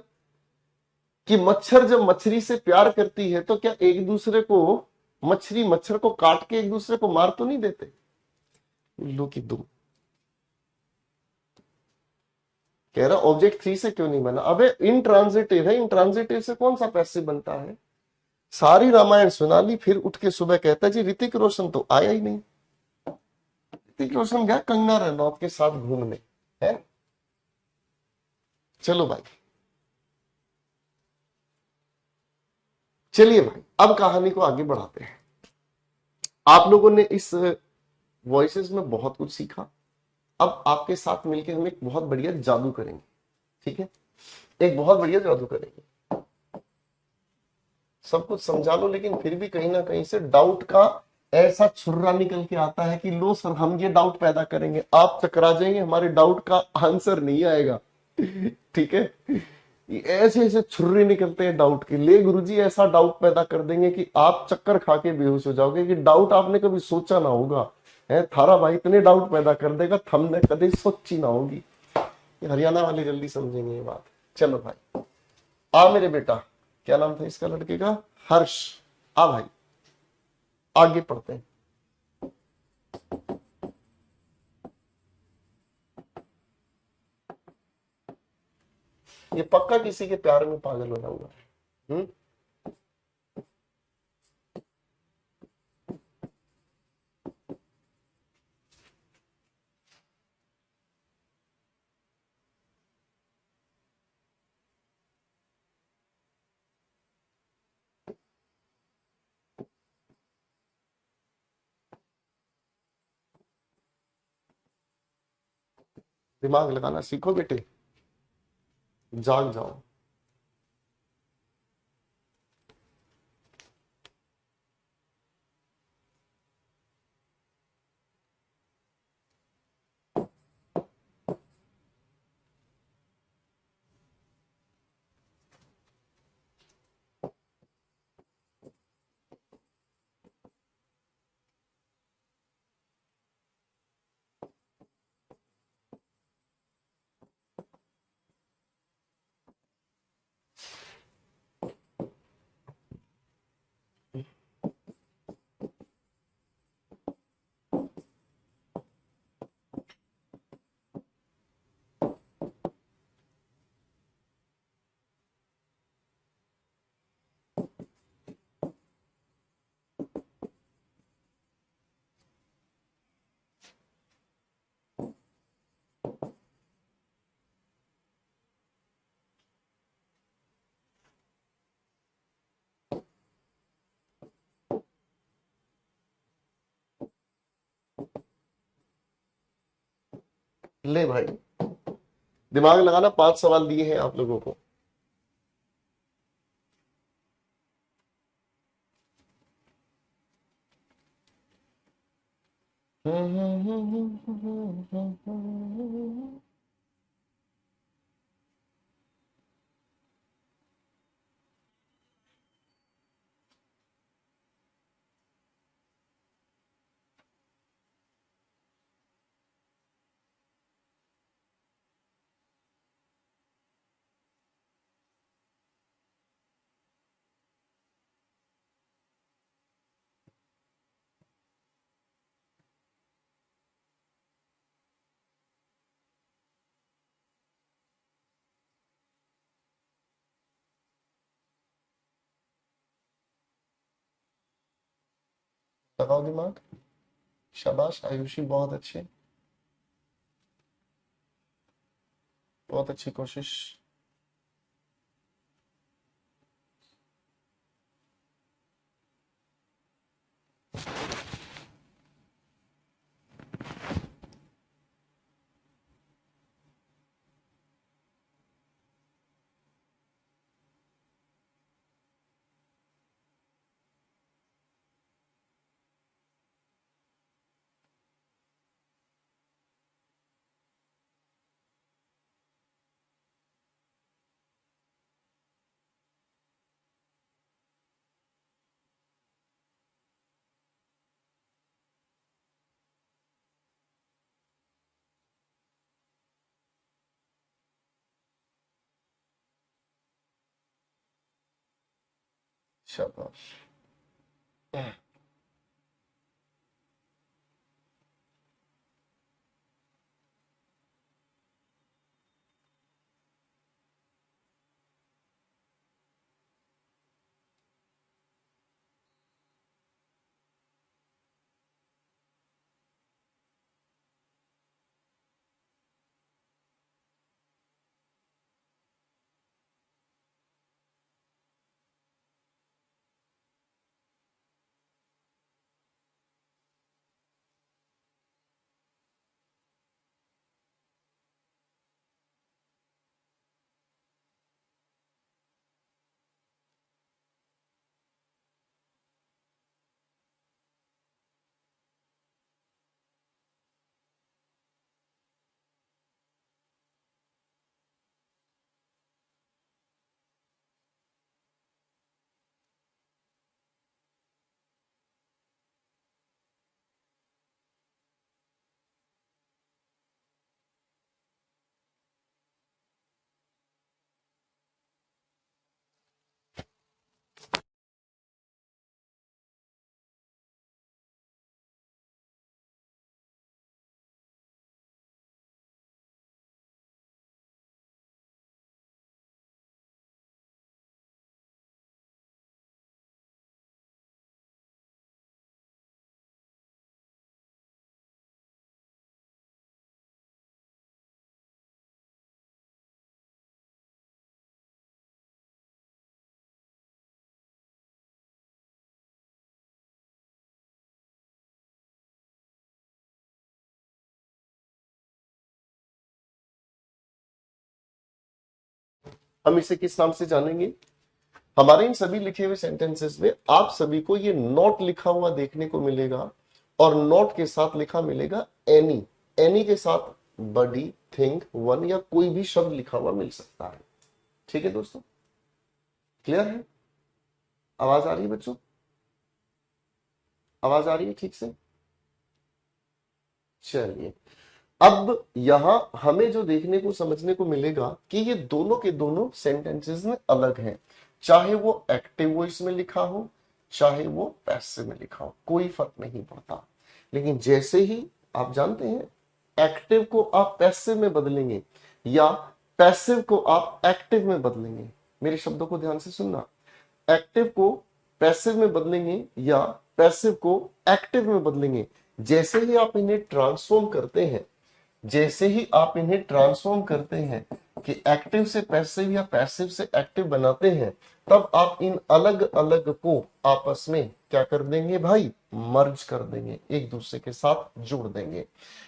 A: कि मच्छर जब मछली से प्यार करती है तो क्या एक दूसरे को, मछली मच्छर को काट के एक दूसरे को मार तो नहीं देते। उल्लू की दुम। कह रहा ऑब्जेक्ट 3 से क्यों नहीं बना। अबे इंट्रांजिटिव है, इंट्रांजिटिव से कौन सा पैसिव बनता है। सारी रामायण सुना ली, फिर उठ के सुबह कहता जी ऋतिक रोशन तो आया ही नहीं। ऋतिक रोशन गया कंगना रनौत के साथ घूमने, है। चलो भाई, चलिए भाई अब कहानी को आगे बढ़ाते हैं। आप लोगों ने इस वॉइसेस में बहुत कुछ सीखा। अब आपके साथ मिलकर हम एक बहुत बढ़िया जादू करेंगे, ठीक है। एक बहुत बढ़िया जादू करेंगे। सब कुछ समझा लो लेकिन फिर भी कहीं ना कहीं से डाउट का ऐसा छुर्रा निकल के आता है कि लो सर हम ये डाउट पैदा करेंगे, आप चकरा जाएंगे, हमारे डाउट का आंसर नहीं आएगा। ठीक है, ये ऐसे ऐसे छुर्रे निकलते हैं डाउट के। ले गुरुजी ऐसा डाउट पैदा कर देंगे कि आप चक्कर खा के बेहोश हो जाओगे, कि डाउट आपने कभी सोचा ना होगा है। थारा भाई इतने डाउट पैदा कर देगा, हमने कभी सोची ना होगी। ये हरियाणा वाले जल्दी समझेंगे ये बात। चलो भाई, आ मेरे बेटा, क्या नाम था इसका लड़के का? हर्ष। आ भाई, आगे पढ़ते हैं। ये पक्का किसी के प्यार में पागल हो जाऊंगा। हम्म। दिमाग लगाना सीखो बेटे, जाग जाओ। ले भाई, दिमाग लगाना, 5 सवाल दिए हैं आप लोगों को। लगाओ दिमाग। शाबाश आयुषी, बहुत अच्छे, बहुत अच्छी कोशिश। शाबाश। हम इसे किस नाम से जानेंगे? हमारे इन सभी लिखे हुए सेंटेंसेस में आप सभी को ये नॉट लिखा हुआ देखने को मिलेगा और नॉट के साथ लिखा मिलेगा एनी। एनी के साथ बडी, थिंग, वन या कोई भी शब्द लिखा हुआ मिल सकता है। ठीक है दोस्तों, क्लियर है? आवाज आ रही है बच्चों? आवाज आ रही है ठीक से? चलिए, अब यहां हमें जो देखने को समझने को मिलेगा कि ये दोनों के दोनों सेंटेंसेस में अलग हैं। चाहे वो एक्टिव वॉइस में लिखा हो, चाहे वो पैसिव में लिखा हो, कोई फर्क नहीं पड़ता। लेकिन जैसे ही आप जानते हैं एक्टिव को आप पैसिव में बदलेंगे या पैसिव को आप एक्टिव में बदलेंगे, मेरे शब्दों को ध्यान से सुनना, एक्टिव को पैसिव में बदलेंगे या पैसिव को एक्टिव में बदलेंगे, जैसे ही आप इन्हें ट्रांसफॉर्म करते हैं, जैसे ही आप इन्हें ट्रांसफॉर्म करते हैं कि एक्टिव से पैसिव या पैसिव से एक्टिव बनाते हैं, तब आप इन अलग अलग को आपस में क्या कर देंगे भाई? मर्ज कर देंगे, एक दूसरे के साथ जोड़ देंगे।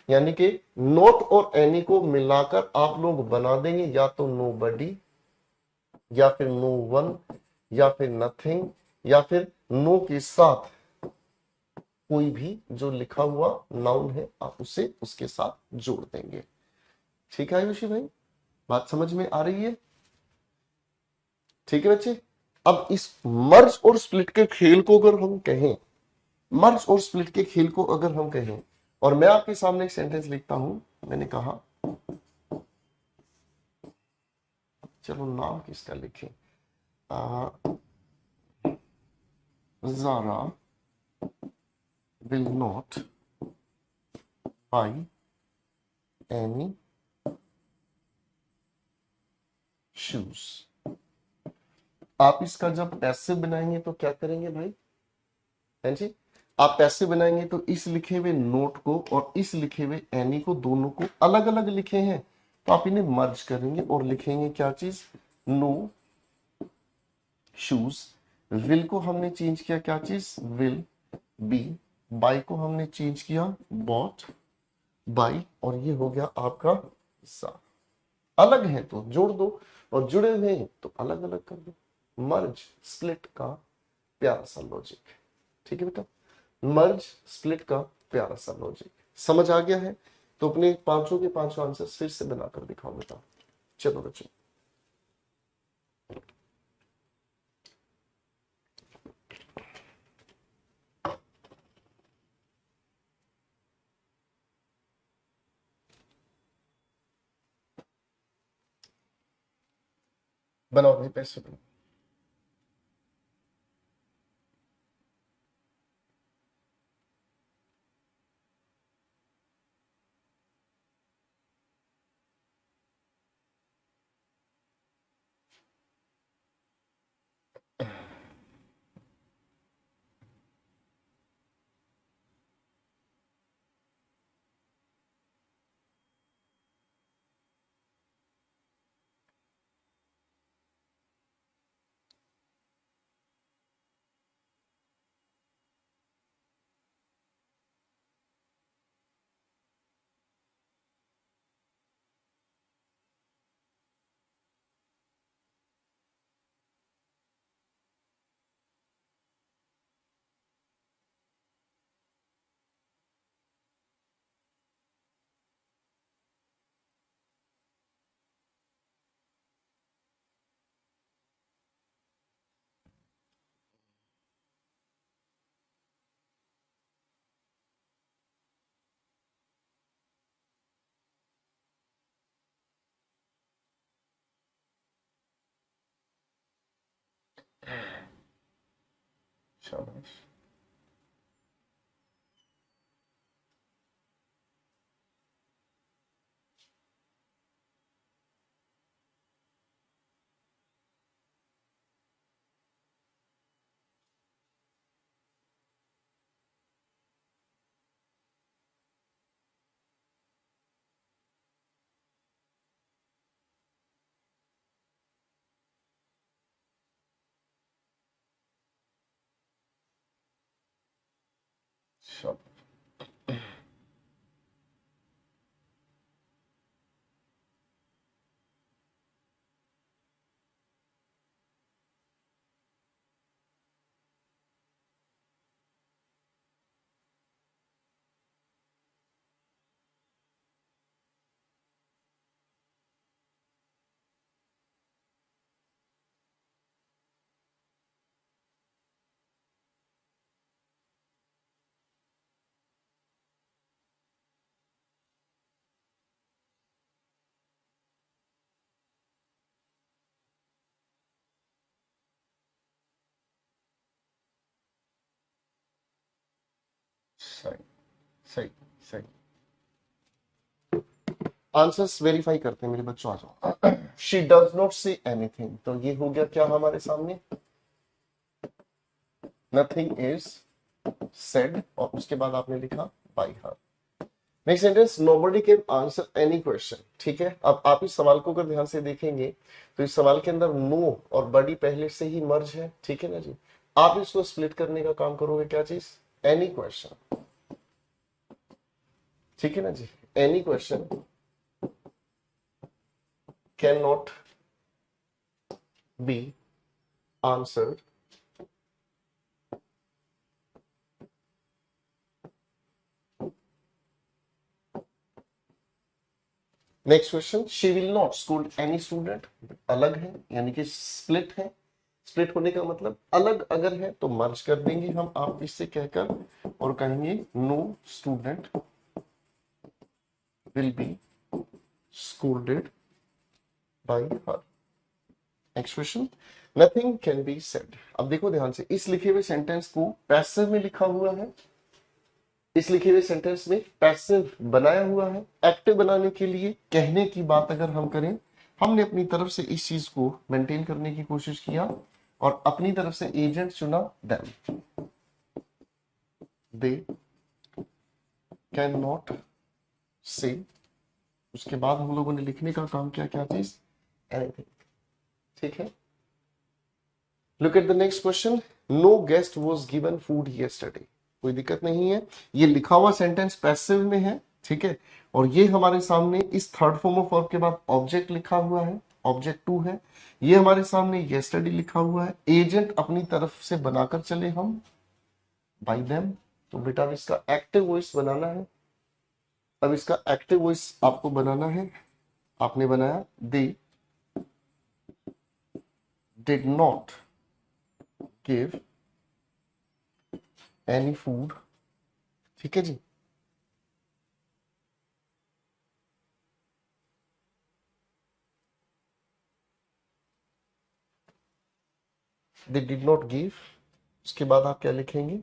A: यानी कि नोट और एनी को मिलाकर आप लोग बना देंगे या तो नो बडी, या फिर नो वन, या फिर नथिंग, या फिर नो के साथ कोई भी जो लिखा हुआ नाउन है आप उसे उसके साथ जोड़ देंगे। ठीक है आयुषी भाई, बात समझ में आ रही है? ठीक है बच्चे, अब इस मर्ज और स्प्लिट के खेल को अगर हम कहें, मर्ज और स्प्लिट के खेल को अगर हम कहें, और मैं आपके सामने एक सेंटेंस लिखता हूं, मैंने कहा चलो नाम किसका लिखें, Zara will not buy any shoes. आप इसका जब पैसिव बनाएंगे तो क्या करेंगे भाई? है जी, आप पैसिव बनाएंगे तो इस लिखे हुए नोट को और इस लिखे हुए एनी को, दोनों को अलग अलग लिखे हैं तो आप इन्हें मर्ज करेंगे और लिखेंगे क्या चीज? No shoes. विल को हमने चेंज किया क्या चीज? Will be. बाई को हमने चेंज किया बॉट बाई, और ये हो गया आपका सा। अलग है तो जोड़ दो और जुड़े हुए हैं तो अलग अलग कर दो। मर्ज स्प्लिट का प्यारा सा लॉजिक। ठीक है बेटा, मर्ज स्प्लिट का प्यारा सा लॉजिक समझ आ गया है? तो अपने पांचों के पांचों आंसर फिर से बनाकर दिखाओ बेटा। चलो बच्चों, बनाओ भाई, पैसे बनाओ। शाबाश। शाबाश। सही सही सही। आंसर्स वेरीफाई करते हैं मेरे बच्चों, आ जाओ। She does not say anything, तो ये हो गया क्या हमारे सामने, नथिंग इज सेड, और उसके बाद आपने लिखा bye her. Next sentence, nobody can answer any question. ठीक है, अब आप इस सवाल को अगर ध्यान से देखेंगे तो इस सवाल के अंदर नो और बडी पहले से ही मर्ज है। ठीक है ना जी, आप इसको स्प्लिट करने का काम करोगे, क्या चीज, एनी क्वेश्चन। ठीक है ना जी, any question can not be answered next question, she will not school any student, अलग है यानी कि स्प्लिट है। स्प्लिट होने का मतलब अलग अगर है तो मर्ज कर देंगे हम आप इससे कहकर और कहेंगे no student will be schooled by her. Next question, nothing can be said. अब देखो ध्यान से, इस लिखे हुए सेंटेंस को पैसिव में लिखा हुआ है, इस लिखे हुए सेंटेंस में पैसिव बनाया हुआ है। एक्टिव बनाने के लिए कहने की बात अगर हम करें, हमने अपनी तरफ से इस चीज को मेंटेन करने की कोशिश किया और अपनी तरफ से एजेंट चुना, देम दे कैन नॉट से। उसके बाद हम लोगों ने लिखने का काम किया, क्या चीज, एनीथिंग। ठीक है, look at the next question, no guest was given food yesterday. कोई दिक्कत नहीं है, ये लिखा हुआ सेंटेंस पैसिव में है। ठीक है, और ये हमारे सामने इस थर्ड फॉर्म ऑफ वर्ब के बाद ऑब्जेक्ट लिखा हुआ है, ऑब्जेक्ट टू है। ये हमारे सामने यस्टरडे लिखा हुआ है, एजेंट अपनी तरफ से बनाकर चले हम, बाय देम। तो बेटा अब इसका एक्टिव वॉइस बनाना है, अब इसका एक्टिव वॉइस आपको बनाना है। आपने बनाया, they did not give any food. ठीक है जी, दे डिड नॉट गिव। उसके बाद आप क्या लिखेंगे,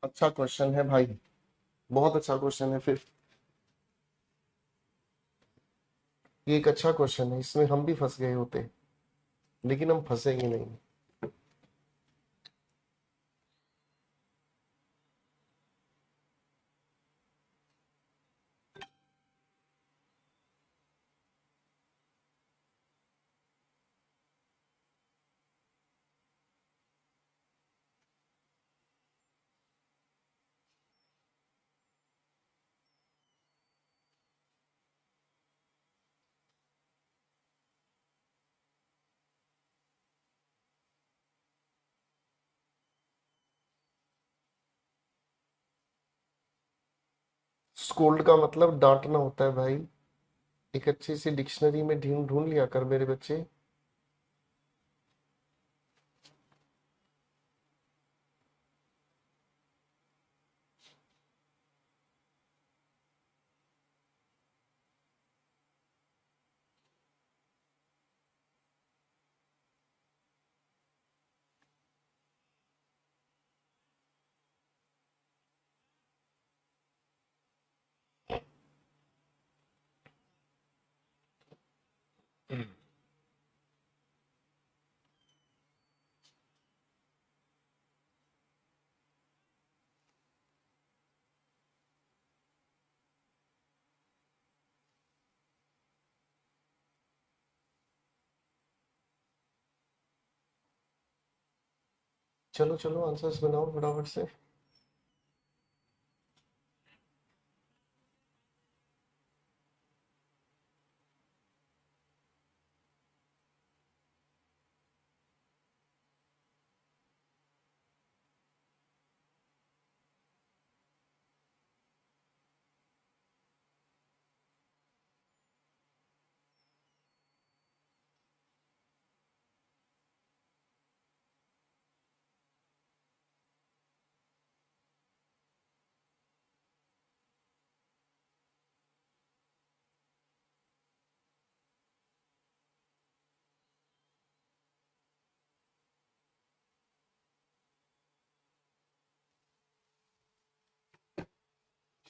A: अच्छा क्वेश्चन है भाई, बहुत अच्छा क्वेश्चन है। फिर ये एक अच्छा क्वेश्चन है, इसमें हम भी फंस गए होते, लेकिन हम फंसेंगे नहीं। स्कोल्ड का मतलब डांटना होता है भाई, एक अच्छी सी डिक्शनरी में ढूंढ ढूंढ लिया कर मेरे बच्चे। चलो चलो आंसर्स बनाओ फटाफट से।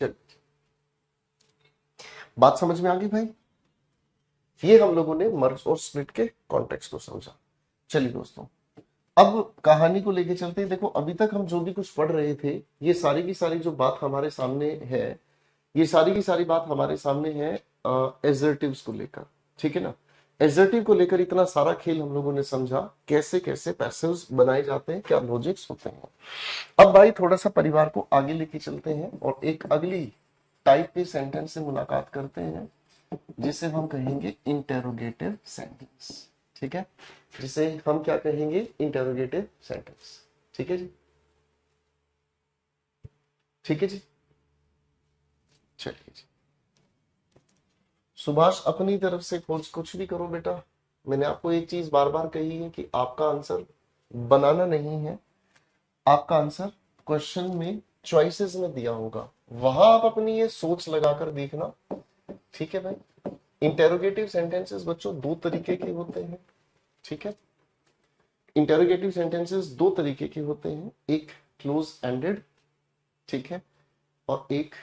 A: चल, बात समझ में आ गई भाई? ये हम लोगों ने मर्ज और स्प्लिट के कॉन्टेक्स्ट को समझा। चलिए दोस्तों, अब कहानी को लेके चलते हैं। देखो, अभी तक हम जो भी कुछ पढ़ रहे थे, ये सारी की सारी जो बात हमारे सामने है, ये सारी की सारी बात हमारे सामने है एजर्टिव्स को लेकर, ठीक है ना। एजर्टिव को लेकर इतना सारा खेल हम लोगों ने समझा, कैसे कैसे पैसिव्स बनाए जाते हैं, क्या लॉजिक्स होते हैं। अब भाई थोड़ा सा परिवार को आगे लेके चलते हैं और एक अगली टाइप के सेंटेंस से मुलाकात करते हैं, जिसे हम कहेंगे इंटेरोगेटिव सेंटेंस। ठीक है, जिसे हम क्या कहेंगे? Interrogative sentence. ठीक है जी, ठीक है जी। चलिए जी, सुभाष अपनी तरफ से खोज कुछ भी करो बेटा। मैंने आपको एक चीज बार बार कही है कि आपका आंसर बनाना नहीं है, आपका आंसर क्वेश्चन में चॉइसेस में दिया होगा, वहां आप अपनी ये सोच लगाकर देखना। ठीक है भाई। इंटेरोगेटिव सेंटेंसेस बच्चों दो तरीके के होते हैं। ठीक है, इंटेरोगेटिव सेंटेंसेस दो तरीके के होते हैं, एक क्लोज एंडेड, ठीक है, और एक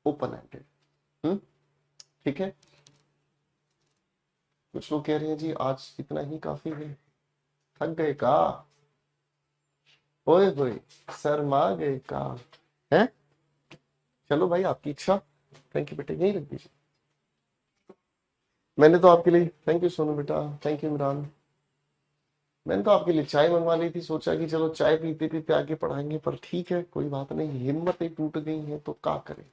A: ओपन एंडेड। ठीक है। कुछ लोग कह रहे हैं जी आज इतना ही काफी है, थक गए का? ओए होए, शर्मा गए का? है, चलो भाई आपकी इच्छा। थैंक यू बेटे, यही रख दीजिए। मैंने तो आपके लिए, थैंक यू सोनू बेटा, थैंक यू इमरान। मैंने तो आपके लिए चाय मंगवा ली थी, सोचा कि चलो चाय पीते पीते आगे पढ़ाएंगे, पर ठीक है कोई बात नहीं, हिम्मतें टूट गई हैं तो क्या करें।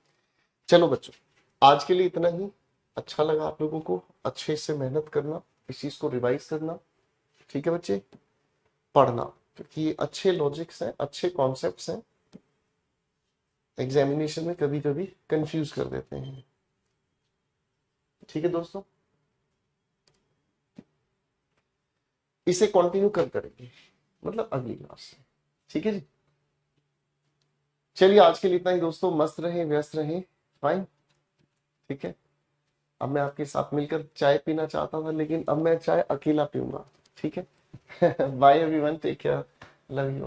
A: चलो बच्चों, आज के लिए इतना ही। अच्छा लगा आप लोगों को, अच्छे से मेहनत करना, इस चीज को रिवाइज करना। ठीक है बच्चे, पढ़ना, क्योंकि ये अच्छे लॉजिक्स हैं, अच्छे कॉन्सेप्ट्स हैं, एग्जामिनेशन में कभी कभी कंफ्यूज कर देते हैं। ठीक है दोस्तों, इसे कंटिन्यू कर करेंगे, मतलब अगली क्लास में। ठीक है जी, चलिए आज के लिए इतना ही दोस्तों। मस्त रहे, व्यस्त रहे, फाइन। ठीक है, अब मैं आपके साथ मिलकर चाय पीना चाहता था, लेकिन अब मैं चाय अकेला पीऊंगा। ठीक है। Bye everyone, take care, love you.